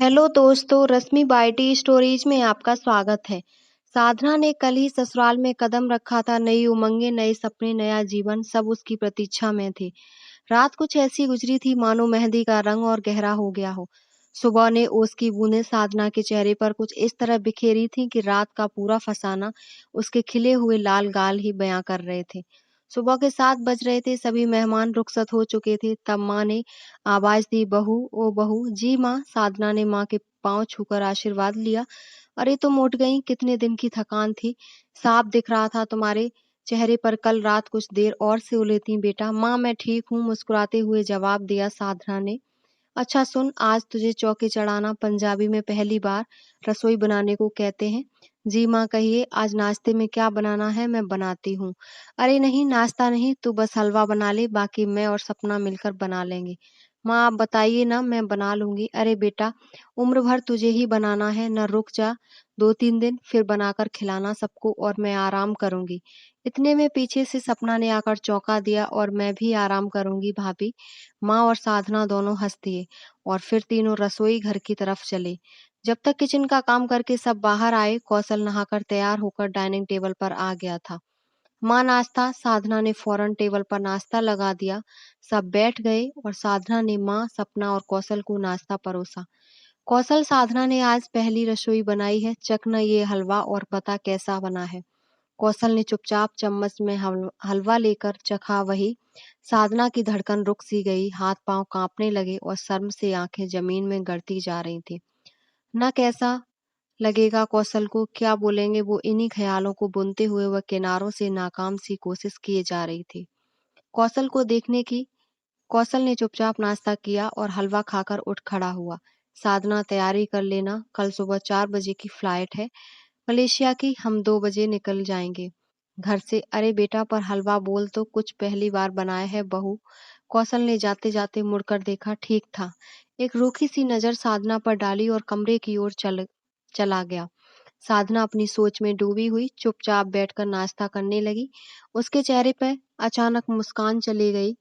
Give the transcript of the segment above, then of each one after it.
Hello दोस्तों, रश्मि बाइटी stories में आपका स्वागत है। साधना ने कल ही ससुराल में कदम रखा था। नई उमंगें, नए सपने, नया जीवन सब उसकी प्रतीक्षा में थे। रात कुछ ऐसी गुजरी थी मानो मेहंदी का रंग और गहरा हो गया हो। सुबह ने ओस की बूंदें साधना के चेहरे पर कुछ इस तरह बिखेरी थी कि रात का पूरा फसाना उसके खिले हुए लाल गाल ही बयां कर रहे थे। सुबह के 7 बज रहे थे, सभी मेहमान रुखसत हो चुके थे। तब माँ ने आवाज दी, बहू ओ बहू। जी माँ। साधना ने माँ के पांव छूकर आशीर्वाद लिया। अरे तुम उठ गई, कितने दिन की थकान थी। साफ दिख रहा था तुम्हारे चेहरे पर कल रात कुछ देर और से उले थी बेटा। माँ मैं ठीक हूँ, मुस्कुराते हुए जवाब दिया साधना ने। अच्छा सुन, आज तुझे चौके चढ़ाना पंजाबी में पहली बार रसोई बनाने को कहते हैं। जी माँ कहिए, आज नाश्ते में क्या बनाना है, मैं बनाती हूँ। अरे नहीं, नाश्ता नहीं, तू बस हलवा बना ले, बाकी मैं और सपना मिलकर बना लेंगे। माँ आप बताइए ना, मैं बना लूंगी। अरे बेटा, उम्र भर तुझे ही बनाना है न, रुक जा 2-3 दिन, फिर बनाकर खिलाना सबको और मैं आराम करूंगी। इतने में पीछे से सपना ने आकर चौंका दिया। और मैं भी आराम करूंगी भाभी। माँ और साधना दोनों हंस दिए और फिर तीनों रसोई घर की तरफ चले। जब तक किचन का काम करके सब बाहर आए, कौशल नहाकर तैयार होकर डाइनिंग टेबल पर आ गया था। माँ नाश्ता। साधना ने फौरन टेबल पर नाश्ता लगा दिया। सब बैठ गए और साधना ने माँ, सपना और कौशल को नाश्ता परोसा। कौशल, साधना ने आज पहली रसोई बनाई है, चखना ये हलवा और बता कैसा बना है। कौशल ने चुपचाप चम्मच में हलवा लेकर चखा। वही साधना की धड़कन रुक सी गई, हाथ पांव कांपने लगे और शर्म से आंखें जमीन में गड़ती जा रही थी। न कैसा लगेगा कौशल को, क्या बोलेंगे वो, इन्हीं ख्यालों को बुनते हुए वह किनारों से नाकाम सी कोशिश किए जा रही थी। कौशल को देखने की कौशल ने चुपचाप नाश्ता किया और हलवा खाकर उठ खड़ा हुआ। साधना तैयारी कर लेना, कल सुबह 4 बजे की फ्लाइट है मलेशिया की, हम 2 बजे निकल जाएंगे घर से। अरे बेटा, पर हलवा बोल तो, कुछ पहली बार बनाया है बहू। कौशल ने जाते जाते मुड़कर देखा, ठीक था। एक रूखी सी नजर साधना पर डाली और कमरे की ओर चला गया। साधना अपनी सोच में डूबी हुई चुपचाप बैठकर नाश्ता करने लगी। उसके चेहरे पर अचानक मुस्कान चली गई।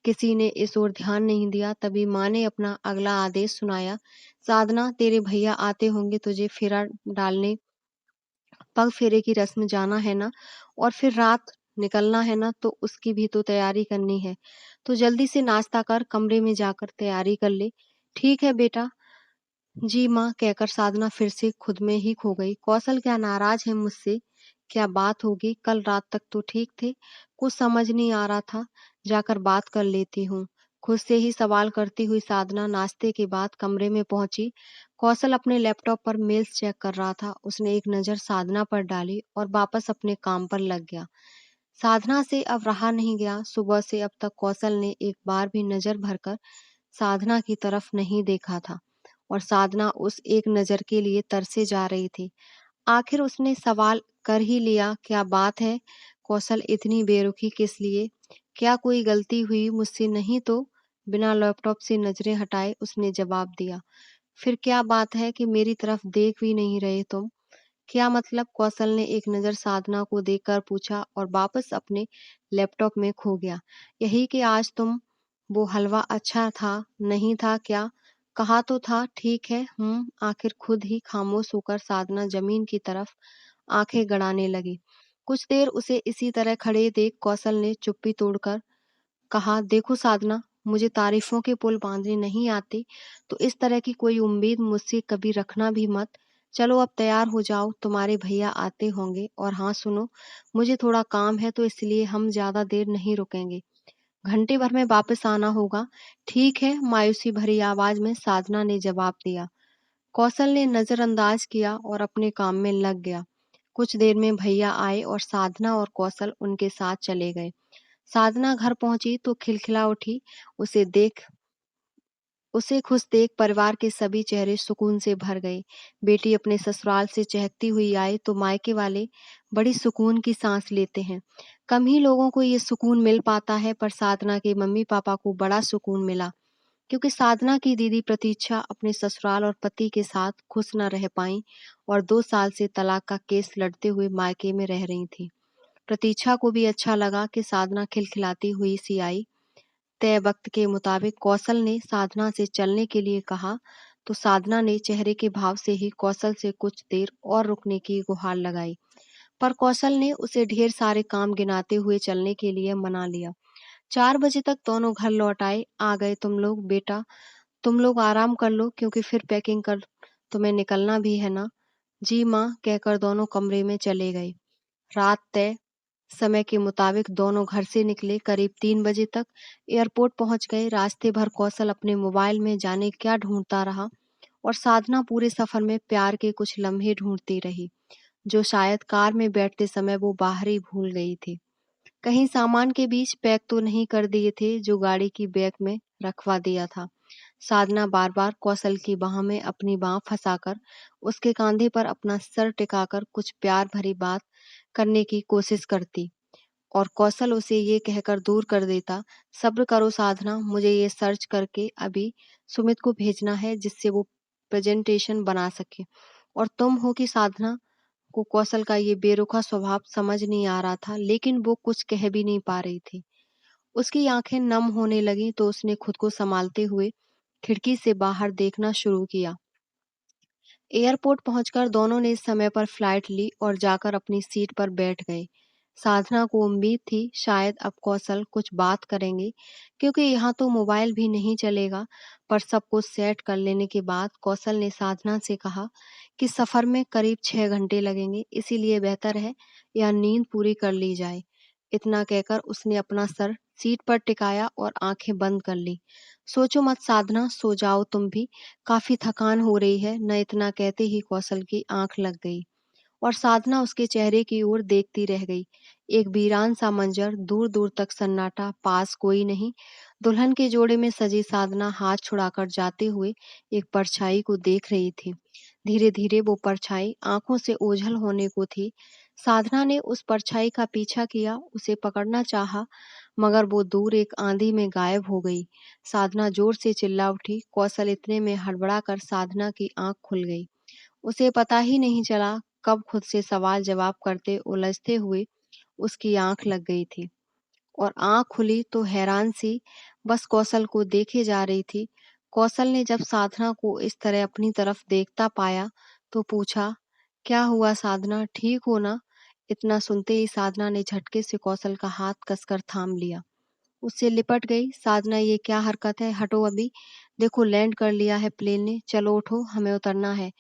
किसी ने इस ओर ध्यान नहीं दिया। तभी माँ ने अपना अगला आदेश सुनाया, साधना तेरे भैया आते होंगे तुझे फेरा डालने, पग फेरे की रस्म जाना है ना, और फिर रात निकलना है ना, तो उसकी भी तो तैयारी करनी है। तो जल्दी से नाश्ता कर, कमरे में जाकर तैयारी कर ले। ठीक है बेटा। जी माँ कहकर साधना फिर से खुद में ही खो गई। कौशल क्या नाराज है मुझसे? क्या बात होगी? कल रात तक तो ठीक थे। कुछ समझ नहीं आ रहा था। जाकर बात कर लेती हूँ। खुद से ही सवाल करती हुई साधना नाश्ते के बाद कमरे में पहुंची। कौशल अपने लैपटॉप पर मेल्स चेक कर रहा था। उसने एक नजर साधना पर डाली और वापस अपने काम पर लग गया। साधना से अब रहा नहीं गया। सुबह से अब तक कौशल ने एक बार भी नजर भरकर साधना की तरफ नहीं देखा था और साधना उस एक नजर के लिए तरसे जा रही थी। आखिर उसने सवाल कर ही लिया, क्या बात है कौशल, इतनी बेरुखी किस लिए? क्या कोई गलती हुई मुझसे नहीं तो? बिना लैपटॉप से नजरें हटाए उसने जवाब दिया। फिर क्या बात है कि मेरी तरफ देख भी नहीं रहे तुम? क्या मतलब? कौशल ने एक नजर साधना को देखकर पूछा और वापस अपने लैपटॉप में खो गया। यही कि आज तुम, वो हलवा अच्छा था नहीं था क्या? कहा तो था, ठीक है। आखिर खुद ही खामोश होकर साधना जमीन की तरफ आंखें गड़ाने लगी। कुछ देर उसे इसी तरह खड़े देख कौशल ने चुप्पी तोड़कर कहा, देखो साधना, मुझे तारीफों के पुल बांधने नहीं आते, तो इस तरह की कोई उम्मीद मुझसे कभी रखना भी मत। चलो अब तैयार हो जाओ, तुम्हारे भैया आते होंगे। और हाँ सुनो, मुझे थोड़ा काम है तो इसलिए हम ज्यादा देर नहीं रुकेंगे, घंटे भर में वापस आना होगा। ठीक है, मायूसी भरी आवाज में साधना ने जवाब दिया। कौशल ने नजरअंदाज किया और अपने काम में लग गया। कुछ देर में भैया आए और साधना और कौशल उनके साथ चले गए। साधना घर पहुंची तो खिलखिला उठी। उसे देख उसे खुश देख परिवार के सभी चेहरे सुकून से भर गए। बेटी अपने ससुराल से चहकती हुई आए तो मायके वाले बड़ी सुकून की सांस लेते हैं। कम ही लोगों को ये सुकून मिल पाता है, पर साधना के मम्मी पापा को बड़ा सुकून मिला, क्योंकि साधना की दीदी प्रतीक्षा अपने ससुराल और पति के साथ खुश न रह पाई और 2 साल से तलाक का केस लड़ते हुए मायके में रह रही थी। प्रतीक्षा को भी अच्छा लगा कि साधना खिलखिलाती हुई सी आई। तय वक्त के मुताबिक कौशल ने साधना से चलने के लिए कहा तो साधना ने चेहरे के भाव से ही कौशल से कुछ देर और रुकने की गुहार लगाई। पर कौशल ने उसे ढेर सारे काम गिनाते हुए चलने के लिए मना लिया। 4 बजे तक दोनों घर लौट आए। आ गए तुम लोग बेटा, तुम लोग आराम कर लो क्योंकि फिर पैकिंग कर तुम्हें निकलना भी है ना। जी माँ कहकर दोनों कमरे में चले गए। रात तय समय के मुताबिक दोनों घर से निकले। करीब 3 बजे तक एयरपोर्ट पहुंच गए। रास्ते भर कौशल अपने मोबाइल में जाने क्या ढूंढता रहा और साधना पूरे सफर में प्यार के कुछ लम्हे ढूंढती रही, जो शायद कार में बैठते समय वो बाहर ही भूल गई थी। कहीं सामान के बीच पैक तो नहीं कर दिए थे जो गाड़ी की बैग में रखवा दिया था। साधना बार बार कौशल की बाह में अपनी बाह फंसाकर उसके कंधे पर अपना सर टिकाकर कुछ प्यार भरी बात करने की कोशिश करती और कौशल उसे ये कहकर दूर कर देता, सब्र करो साधना, मुझे ये सर्च करके अभी सुमित को भेजना है जिससे वो प्रेजेंटेशन बना सके। और तुम हो कि साधना को कौशल का ये बेरुखा स्वभाव समझ नहीं आ रहा था, लेकिन वो कुछ कह भी नहीं पा रही थी। उसकी आंखें नम होने लगीं तो उसने खुद को संभालते हुए खिड़की से बाहर देखना शुरू किया। एयरपोर्ट पहुंचकर दोनों ने समय पर फ्लाइट ली और जाकर अपनी सीट पर बैठ गए। साधना को उम्मीद थी शायद अब कौशल कुछ बात करेंगे क्योंकि यहाँ तो मोबाइल भी नहीं चलेगा, पर सब कुछ सेट कर लेने के बाद कौशल ने साधना से कहा कि सफर में करीब 6 घंटे लगेंगे, इसीलिए बेहतर है यह नींद पूरी कर ली जाए। इतना कहकर उसने अपना सर सीट पर टिकाया और आंखें बंद कर ली। सोचो मत साधना, सो जाओ तुम भी, काफी थकान हो रही है न। इतना कहते ही कौशल की आंख लग गई और साधना उसके चेहरे की ओर देखती रह गई। एक वीरान सा मंजर, दूर दूर तक सन्नाटा, पास कोई नहीं। दुल्हन के जोड़े में सजी साधना हाथ छुड़ाकर जाते हुए एक परछाई को देख रही थी। धीरे धीरे वो परछाई आंखों से ओझल होने को थी। साधना ने उस परछाई का पीछा किया, उसे पकड़ना चाहा, मगर वो दूर एक आंधी में गायब हो गई। साधना जोर से चिल्ला उठी। कौशल इतने में हड़बड़ा कर साधना की आंख खुल गई। उसे पता ही नहीं चला कब खुद से सवाल जवाब करते उलझते हुए उसकी आंख लग गई थी और आंख खुली तो हैरान सी बस कौशल को देखे जा रही थी। कौशल ने जब साधना को इस तरह अपनी तरफ देखता पाया तो पूछा, क्या हुआ साधना, ठीक हो ना? इतना सुनते ही साधना ने झटके से कौशल का हाथ कसकर थाम लिया। उससे लिपट गई। साधना, ये क्या हरकत है, हटो अभी। देखो लैंड कर लिया है प्लेन ने, चलो उठो, हमें उतरना है।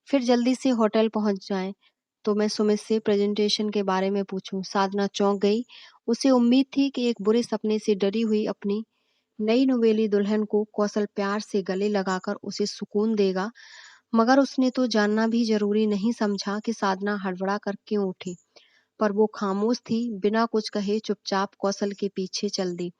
फिर जल्दी से होटल पहुंच जाएं तो मैं सुमित से प्रेजेंटेशन के बारे में पूछूं। साधना चौंक गई। उसे उम्मीद थी कि एक बुरे सपने से डरी हुई अपनी नई नवेली दुल्हन को कौशल प्यार से गले लगाकर उसे सुकून देगा, मगर उसने तो जानना भी जरूरी नहीं समझा कि साधना हड़बड़ा कर क्यों उठी। पर वो खामोश थी, बिना कुछ कहे चुपचाप कौशल के पीछे चल दी।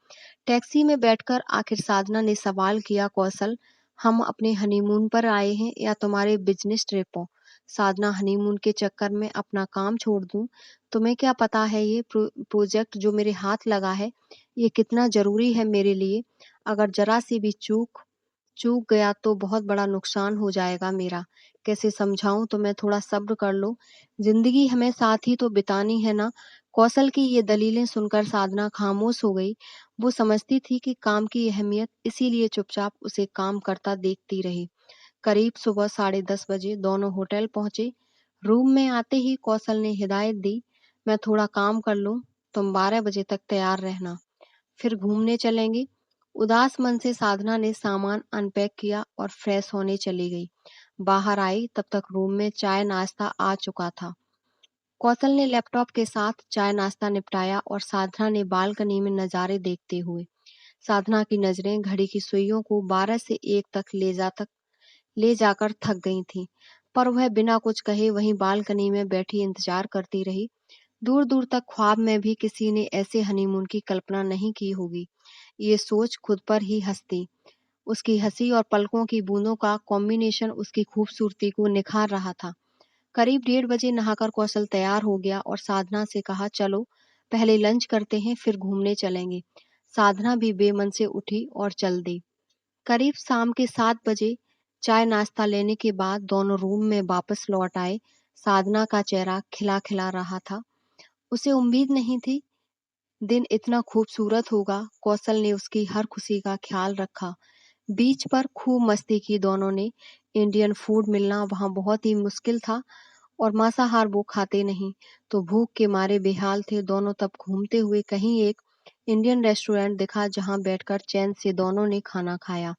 टैक्सी में बैठकर आखिर साधना ने सवाल किया, कौशल, हम अपने हनीमून पर आए हैं या तुम्हारे बिजनेस ट्रिप पर? साधना, हनीमून के चक्कर में अपना काम छोड़ दूं? तुम्हें क्या पता है ये प्रोजेक्ट जो मेरे हाथ लगा है ये कितना जरूरी है मेरे लिए? अगर जरा सी भी चूक चूक गया तो बहुत बड़ा नुकसान हो जाएगा मेरा। कैसे समझाऊं तुम्हें, थोड़ा सब्र कर लो, जिंदगी हमें साथ ही तो बितानी है ना। कौशल की ये दलीलें सुनकर साधना खामोश हो गई। वो समझती थी कि काम की अहमियत, इसीलिए चुपचाप उसे काम करता देखती रही। करीब सुबह 10:30 बजे दोनों होटल पहुंचे। रूम में आते ही कौशल ने हिदायत दी, मैं थोड़ा काम कर लूं, तुम 12 बजे तक तैयार रहना, फिर घूमने चलेंगे। उदास मन से साधना ने सामान अनपैक किया और फ्रेश होने चली गई। बाहर आई तब तक रूम में चाय नाश्ता आ चुका था। कौशल ने लैपटॉप के साथ चाय नाश्ता निपटाया और साधना ने बालकनी में नजारे देखते हुए। साधना की नजरें घड़ी की सुइयों को 12 से 1 तक ले जाकर थक गई थीं, पर वह बिना कुछ कहे वहीं बालकनी में बैठी इंतजार करती रही। दूर दूर तक ख्वाब में भी किसी ने ऐसे हनीमून की कल्पना नहीं की होगी। ये सोच खुद पर ही हंसती। उसकी हंसी और पलकों की बूंदों का कॉम्बिनेशन उसकी खूबसूरती को निखार रहा था। करीब 1:30 बजे नहाकर कौशल तैयार हो गया और साधना से कहा, चलो पहले लंच करते हैं फिर घूमने चलेंगे। साधना भी बेमन से उठी और चल दी। करीब शाम के 7 बजे चाय नाश्ता लेने के बाद दोनों रूम में वापस लौट आए। साधना का चेहरा खिला खिला रहा था। उसे उम्मीद नहीं थी दिन इतना खूबसूरत होगा। कौशल ने उसकी हर खुशी का ख्याल रखा, बीच पर खूब मस्ती की दोनों ने। इंडियन फूड मिलना वहाँ बहुत ही मुश्किल था और मांसाहार वो खाते नहीं, तो भूख के मारे बेहाल थे दोनों। तब घूमते हुए कहीं एक इंडियन रेस्टोरेंट दिखा जहाँ बैठकर चैन से दोनों ने खाना खाया।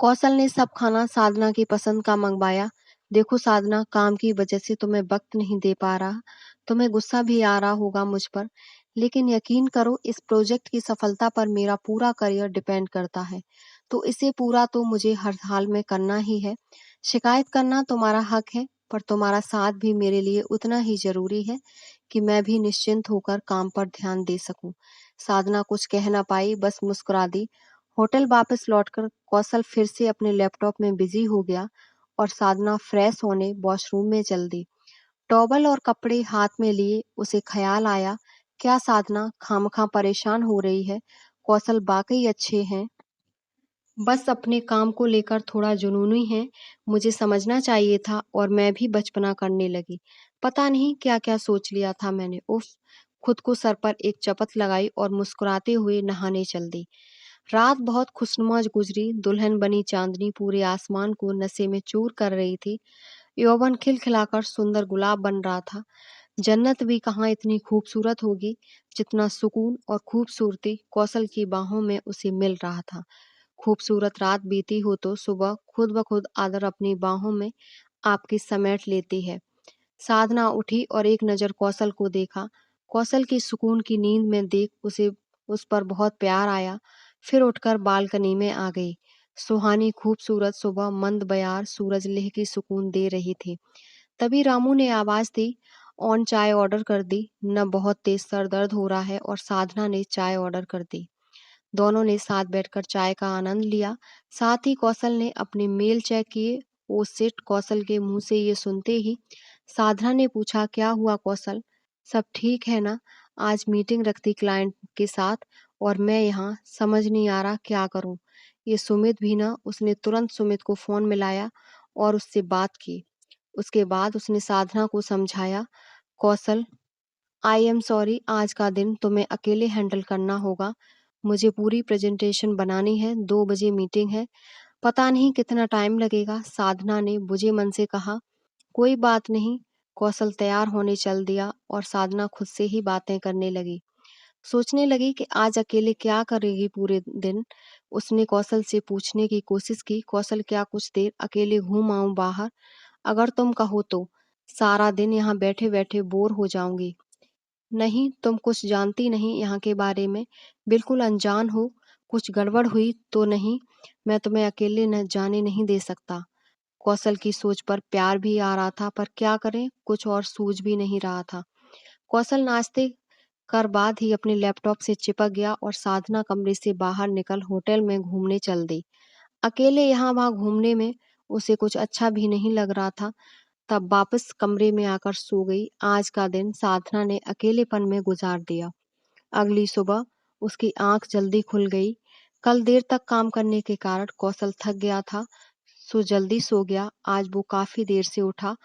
कौशल ने सब खाना साधना की पसंद का मंगवाया। देखो साधना, काम की वजह से तुम्हें वक्त नहीं दे पा रहा, तुम्हें गुस्सा भी आ रहा होगा मुझ पर, लेकिन यकीन करो इस प्रोजेक्ट की सफलता पर मेरा पूरा करियर डिपेंड करता है, तो इसे पूरा तो मुझे हर हाल में करना ही है। शिकायत करना तुम्हारा हक है, पर तुम्हारा साथ भी मेरे लिए उतना ही जरूरी है कि मैं भी निश्चिंत होकर काम पर ध्यान दे सकूं। साधना कुछ कह ना पाई, बस मुस्कुरा दी। होटल वापस लौटकर कौशल फिर से अपने लैपटॉप में बिजी हो गया और साधना फ्रेश होने वॉशरूम में चल दी। टॉवल और कपड़े हाथ में लिए उसे ख्याल आया, क्या साधना खामखा परेशान हो रही है? कौशल वाकई अच्छे हैं, बस अपने काम को लेकर थोड़ा जुनूनी है। मुझे समझना चाहिए था और मैं भी बचपना करने लगी। पता नहीं क्या क्या सोच लिया था मैंने। उफ। खुद को सर पर एक चपत लगाई और मुस्कुराते हुए नहाने चल दी। रात बहुत खुशनुमा गुजरी। दुल्हन बनी चांदनी पूरे आसमान को नशे में चूर कर रही थी। यौवन खिलखिलाकर सुंदर गुलाब बन रहा था। जन्नत भी कहाँ इतनी खूबसूरत होगी जितना सुकून और खूबसूरती कौशल की बाहों में उसे मिल रहा था। खूबसूरत रात बीती हो तो सुबह खुद ब खुद आदर अपनी बाहों में आपकी समेट लेती है। साधना उठी और एक नज़र कौशल को देखा। कौशल की सुकून की नींद में देख उसे उस पर बहुत प्यार आया। फिर उठकर बालकनी में आ गई। सुहानी खूबसूरत सुबह मंद बयार सूरज लेह की सुकून दे रही थी। तभी रामू ने आवाज दी, ऑन चाय ऑर्डर कर दी। न बहुत तेज सर दर्द हो रहा है और साधना ने चाय ऑर्डर कर दी। दोनों ने साथ बैठकर चाय का आनंद लिया। साथ ही कौशल ने अपने मेल चेक किए। वो सिट कौशल के मुंह से ये सुनते ही साधना ने पूछा, क्या हुआ कौशल, सब ठीक है ना? आज मीटिंग रखती क्लाइंट के साथ और मैं यहाँ समझ नहीं आ रहा क्या करूँ। ये सुमित भी ना। उसने तुरंत सुमित को फोन मिलाया और उससे बात की। उसके बाद उसने साधना को समझाया, कौशल आई एम सॉरी, आज का दिन तुम्हें अकेले हैंडल करना होगा। मुझे पूरी प्रेजेंटेशन बनानी है, 2 बजे मीटिंग है। पता नहीं कितना टाइम लगेगा। साधना ने बुझे मन से कहा, कोई बात नहीं। कौशल तैयार होने चल दिया और साधना खुद से ही बातें करने लगी। सोचने लगी कि आज अकेले क्या करेगी पूरे दिन। उसने कौशल से पूछने की कोशिश की, कौशल क्या कुछ देर अकेले घूम आऊं बाहर? अगर तुम कहो तो। सारा दिन यहाँ बैठे बैठे बोर हो जाऊंगी। नहीं, तुम कुछ जानती नहीं यहाँ के बारे में, बिल्कुल अनजान हो। कुछ गड़बड़ हुई तो नहीं? मैं तुम्हें अकेले न जाने नहीं दे सकता। कौशल की सोच पर प्यार भी आ रहा था, पर क्या करें, कुछ और सूझ भी नहीं रहा था। कौशल नाश्ते कर बाद ही अपने लैपटॉप से चिपक गया और साधना कमरे से बाहर निकल होटल में घूमने चल दी। अकेले यहाँ वहाँ घूमने में उसे कुछ अच्छा भी नहीं लग रहा था। तब वापस कमरे में आकर सो गई। आज का दिन साधना ने अकेलेपन में गुजार दिया। अगली सुबह उसकी आंख जल्दी खुल गई। कल देर तक काम करने के कारण कौशल थक गया था, सो जल्दी सो गया। आज वो काफी देर से उठा।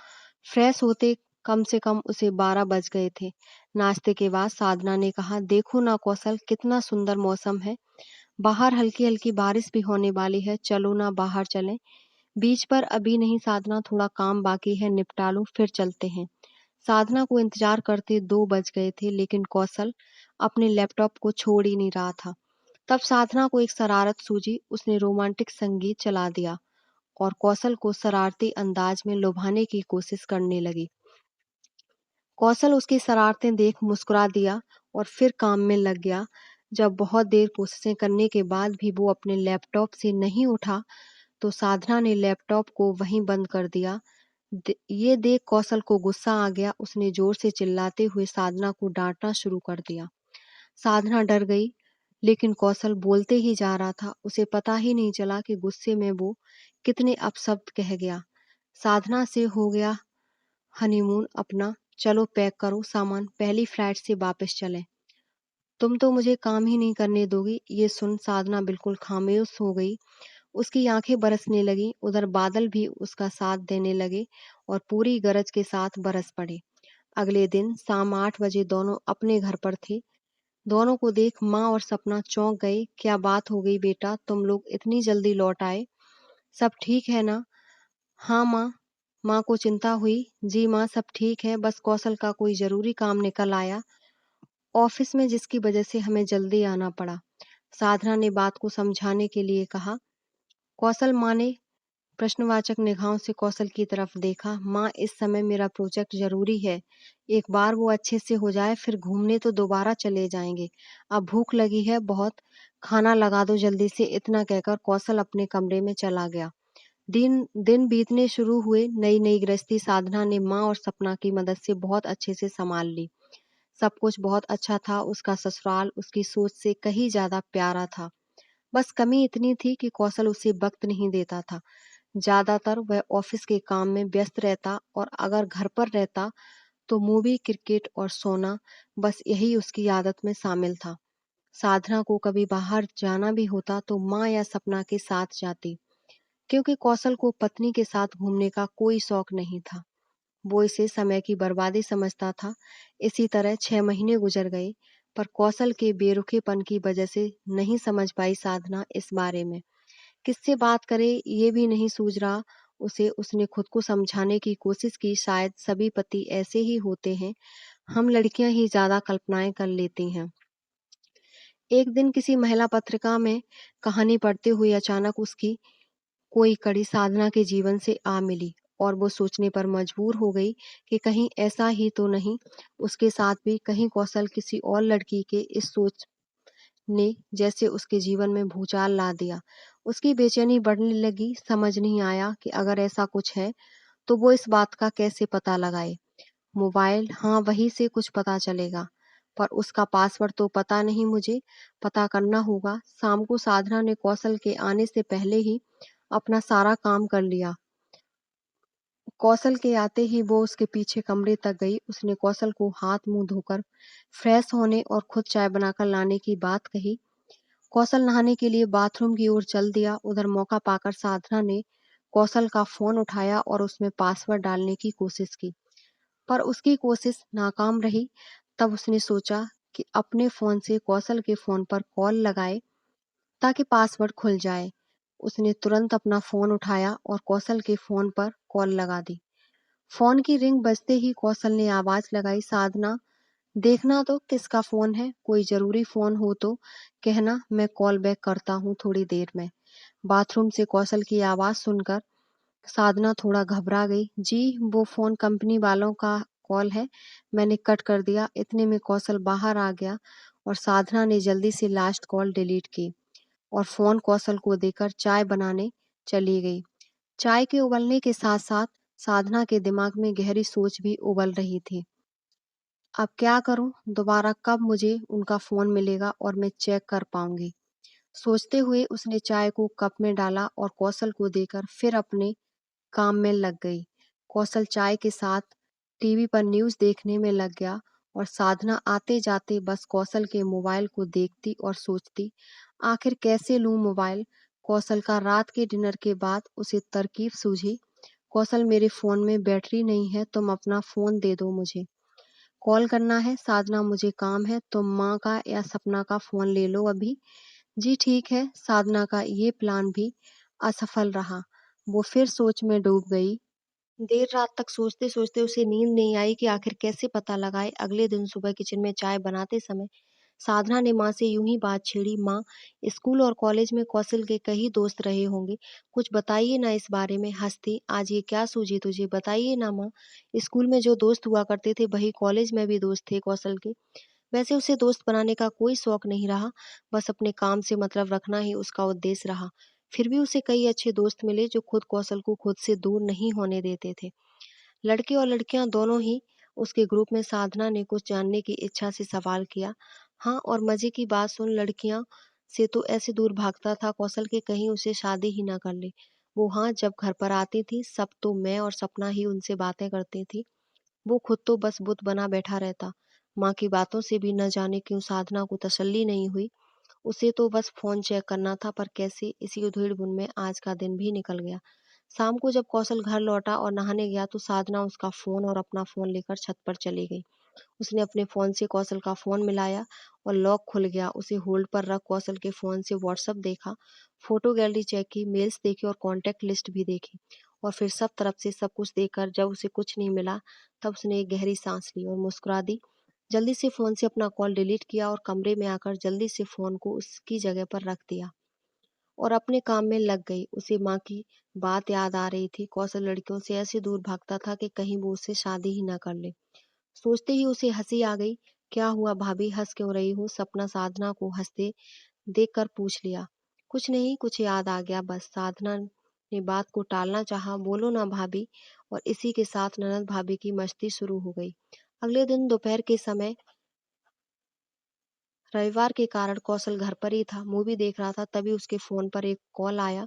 फ्रेश होते कम से कम उसे 12 बज गए थे। नाश्ते के बाद साधना ने कहा, देखो ना कौशल, कितना सुंदर मौसम है। बाहर हल्की हल्की बारिश भी होने वाली है, चलो ना बाहर चलें। बीच पर अभी नहीं साधना, थोड़ा काम बाकी है, निपटा लो फिर चलते हैं। साधना को इंतजार करते 2 बज गए थे, लेकिन कौशल अपने लैपटॉप को छोड़ ही नहीं रहा था। तब साधना को एक शरारत सूझी। उसने रोमांटिक संगीत चला दिया और कौशल को शरारती अंदाज में लुभाने की कोशिश करने लगी। कौशल उसकी शरारतें देख मुस्कुरा दिया और फिर काम में लग गया। जब बहुत देर कोशिशें करने के बाद भी वो अपने लैपटॉप से नहीं उठा, तो साधना ने लैपटॉप को वहीं बंद कर दिया। ये देख कौशल को गुस्सा आ गया। उसने जोर से चिल्लाते हुए साधना को डांटना शुरू कर दिया। साधना डर गई, लेकिन कौशल बोलते ही जा रहा था। उसे पता ही नहीं चला कि गुस्से में वो कितने अपशब्द कह गया। साधना से हो गया हनीमून अपना, चलो पैक करो सामान, पहली फ्लाइट से वापस चलें। तुम तो मुझे काम ही नहीं करने दोगी। ये सुन साधना बिल्कुल खामोश हो गई। उसकी आंखें बरसने लगीं। उधर बादल भी उसका साथ देने लगे और पूरी गरज के साथ बरस पड़े। अगले दिन शाम 8 बजे दोनों अपने घर पर थे। दोनों को देख माँ और सपना चौंक गए। क्या बात हो गई बेटा, तुम लोग इतनी जल्दी लौट आए? सब ठीक है ना? हाँ माँ। माँ को चिंता हुई। जी माँ, सब ठीक है, बस कौशल का कोई जरूरी काम निकल आया ऑफिस में, जिसकी वजह से हमें जल्दी आना पड़ा। साधना ने बात को समझाने के लिए कहा। कौशल माँ ने प्रश्नवाचक निगाहों से कौशल की तरफ देखा। माँ, इस समय मेरा प्रोजेक्ट जरूरी है। एक बार वो अच्छे से हो जाए फिर घूमने तो दोबारा चले जाएंगे। अब भूख लगी है बहुत, खाना लगा दो जल्दी से। इतना कहकर कौशल अपने कमरे में चला गया। दिन दिन बीतने शुरू हुए। नई नई गृहस्थी साधना ने माँ और सपना की मदद से बहुत अच्छे से संभाल ली। सब कुछ बहुत अच्छा था। उसका ससुराल उसकी सोच से कहीं ज्यादा प्यारा था। बस कमी इतनी थी कि कौशल उसे वक्त नहीं देता था। ज्यादातर वह ऑफिस के काम में व्यस्त रहता और अगर घर पर रहता तो मूवी, क्रिकेट और सोना, बस यही उसकी आदत में शामिल था। साधना को कभी बाहर जाना भी होता तो माँ या सपना के साथ जाती, क्योंकि कौशल को पत्नी के साथ घूमने का कोई शौक नहीं था। वो इसे समय की बर्बादी समझता था। इसी तरह 6 महीने गुजर गए, पर कौशल के बेरुखेपन की वजह से नहीं समझ पाई साधना इस बारे में। किससे बात करे ये भी नहीं सूझ रहा उसे। उसने खुद को समझाने की कोशिश की, शायद सभी पति ऐसे ही होते हैं, हम लड़कियां ही ज्यादा कल्पनाएं कर लेती हैं। एक दिन किसी महिला पत्रिका में कहानी पढ़ते हुए अचानक उसकी कोई कड़ी साधना के जीवन से आ मिली और वो सोचने पर मजबूर हो गई कि कहीं ऐसा ही तो नहीं उसके साथ भी। कहीं कौशल किसी और लड़की के इस सोच ने जैसे उसके जीवन में भूचाल ला दिया। उसकी बेचैनी बढ़ने लगी। समझ नहीं आया कि अगर ऐसा कुछ है तो वो इस बात का कैसे पता लगाए। मोबाइल, हाँ वही से कुछ पता चलेगा, पर उसका पासवर्ड तो पता नहीं। मुझे पता करना होगा। शाम को साधना ने कौशल के आने से पहले ही अपना सारा काम कर लिया। कौशल के आते ही वो उसके पीछे कमरे तक गई। उसने कौशल को हाथ मुंह धोकर फ्रेश होने और खुद चाय बनाकर लाने की बात कही। कौशल नहाने के लिए बाथरूम की ओर चल दिया। उधर मौका पाकर साधना ने कौशल का फोन उठाया और उसमें पासवर्ड डालने की कोशिश की, पर उसकी कोशिश नाकाम रही। तब उसने सोचा कि अपने फोन से कौशल के फोन पर कॉल लगाए ताकि पासवर्ड खुल जाए। उसने तुरंत अपना फोन उठाया और कौशल के फोन पर कॉल लगा दी। फोन की रिंग बजते ही कौशल ने आवाज लगाई, साधना, देखना तो किसका फोन है। कोई जरूरी फोन हो तो कहना, मैं कॉल बैक करता हूँ थोड़ी देर में। बाथरूम से कौशल की आवाज सुनकर साधना थोड़ा घबरा गई। जी, वो फोन कंपनी वालों का कॉल है, मैंने कट कर दिया। इतने में कौशल बाहर आ गया और साधना ने जल्दी से लास्ट कॉल डिलीट की और फोन कौशल को देकर चाय बनाने चली गई। चाय के उबलने के साथ साथ साधना के दिमाग में गहरी सोच भी उबल रही थी। अब क्या करूं? दोबारा कब मुझे उनका फोन मिलेगा और मैं चेक कर पाऊंगी? सोचते हुए उसने चाय को कप में डाला और कौशल को देकर फिर अपने काम में लग गई। कौशल चाय के साथ टीवी पर न्यूज़ देखने में लग गया और साधना आते जाते बस कौशल के मोबाइल को देखती और सोचती, आखिर कैसे लूं मोबाइल। कौशल का रात के डिनर के बाद उसे तरकीब सूझी। कौशल, मेरे फोन में बैटरी नहीं है, तुम अपना फोन दे दो मुझे। कॉल करना है। साधना, मुझे काम है, तुम माँ का या सपना का फोन ले लो अभी। जी ठीक है। साधना का ये प्लान भी असफल रहा। वो फिर सोच में डूब गई। देर रात तक सोचते सोचते उसे नींद नहीं आई कि आखिर कैसे पता लगाए। अगले दिन सुबह किचन में चाय बनाते समय साधना ने माँ से यूं ही बात छेड़ी, माँ, स्कूल और कॉलेज में कौशल के कई दोस्त रहे होंगे, कुछ बताइए ना इस बारे में। हंसती, आज ये क्या सूझी तुझे, बताइए ना माँ। स्कूल में जो दोस्त हुआ करते थे वही कॉलेज में भी दोस्त थे कौशल के। वैसे उसे दोस्त बनाने का कोई शौक नहीं रहा, बस अपने काम से मतलब रखना ही उसका उद्देश्य रहा। फिर भी उसे कई अच्छे दोस्त मिले जो खुद कौशल को खुद से दूर नहीं होने देते थे। लड़के और लड़कियां दोनों ही उसके ग्रुप में। साधना ने कुछ जानने की इच्छा से सवाल किया। हाँ, और मजे की बात सुन, लड़कियां से तो ऐसे दूर भागता था कौशल के कहीं उसे शादी ही ना कर ले वो। हाँ, जब घर पर आती थी सब तो मैं और सपना ही उनसे बातें करती थी, वो खुद तो बस बुत बना बैठा रहता। माँ की बातों से भी न जाने क्यों साधना को तसल्ली नहीं हुई। उसे तो बस फोन चेक करना था, पर कैसे, इसी उधेड़-बुन में आज का दिन भी निकल गया। शाम को जब कौशल घर लौटा और नहाने गया तो साधना उसका फोन और अपना फोन लेकर छत पर चली गई। उसने अपने फ़ोन से कौशल का फ़ोन मिलाया और लॉक खुल गया। उसे होल्ड पर रख कौशल के फ़ोन से व्हाट्सएप देखा, फ़ोटो गैलरी चेक की, मेल्स देखे और कॉन्टैक्ट लिस्ट भी देखी। और फिर सब तरफ से सब कुछ देखकर जब उसे कुछ नहीं मिला, तब उसने एक गहरी सांस ली और मुस्कुरा दी। जल्दी से फ़ोन से अपना कॉल डिलीट किया और कमरे में आकर जल्दी से फ़ोन को उसकी जगह पर रख दिया और अपने काम में लग गई। उसे माँ की बात याद आ रही थी। कौशल लड़कियों से ऐसे दूर भागता था कि कहीं वो उससे शादी ही ना कर ले। सोचते ही उसे हंसी आ गई। क्या हुआ भाभी, हंस क्यों रही हो? सपना साधना को हंसते देखकर पूछ लिया। कुछ नहीं, कुछ याद आ गया बस। साधना ने बात को टालना चाहा। बोलो ना भाभी। और इसी के साथ ननद भाभी की मस्ती शुरू हो गई। अगले दिन दोपहर के समय, रविवार के कारण कौशल घर पर ही था, मूवी देख रहा था। तभी उसके फोन पर एक कॉल आया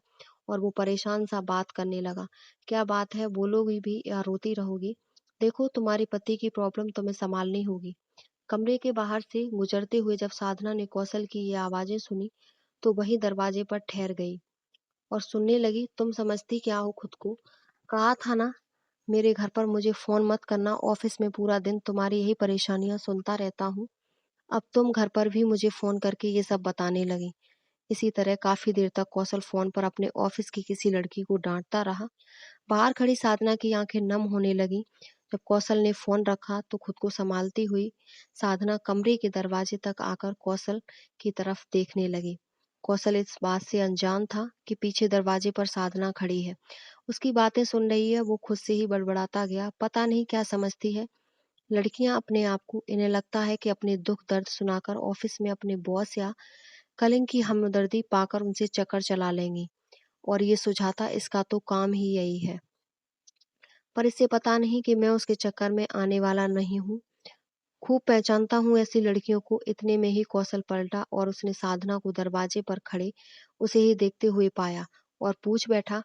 और वो परेशान सा बात करने लगा। क्या बात है, बोलोगी भी या रोती रहोगी? देखो, तुम्हारे पति की प्रॉब्लम तुम्हें संभालनी होगी। कमरे के बाहर से गुजरते हुए जब साधना ने कौशल की ये आवाजें सुनी, तो वही दरवाजे पर ठहर गई और सुनने लगी। तुम समझती क्या हो खुद को? कहा था ना मेरे घर पर मुझे फोन मत करना। ऑफिस में पूरा दिन तुम्हारी यही परेशानियां सुनता रहता हूँ। अब तुम घर पर भी मुझे फोन करके ये सब बताने लगी। इसी तरह काफी देर तक कौशल फोन पर अपने ऑफिस की किसी लड़की को डांटता रहा। बाहर खड़ी साधना की आंखें नम होने लगी। जब कौशल ने फोन रखा तो खुद को संभालती हुई साधना कमरे के दरवाजे तक आकर कौशल की तरफ देखने लगी। कौशल इस बात से अनजान था कि पीछे दरवाजे पर साधना खड़ी है, उसकी बातें सुन रही है। वो खुद से ही बड़बड़ाता गया, पता नहीं क्या समझती है लड़कियां अपने आप को। इन्हें लगता है कि अपने दुख दर्द सुनाकर ऑफिस में अपने बॉस या कलिंग की हमदर्दी पाकर उनसे चक्कर चला लेंगी। और ये सुझाता इसका तो काम ही यही है। पर इसे पता नहीं कि मैं उसके चक्कर में आने वाला नहीं हूँ। खूब पहचानता हूँ ऐसी लड़कियों को। इतने में ही कौशल पलटा और उसने साधना को दरवाजे पर खड़े उसे ही देखते हुए पाया और पूछ बैठा,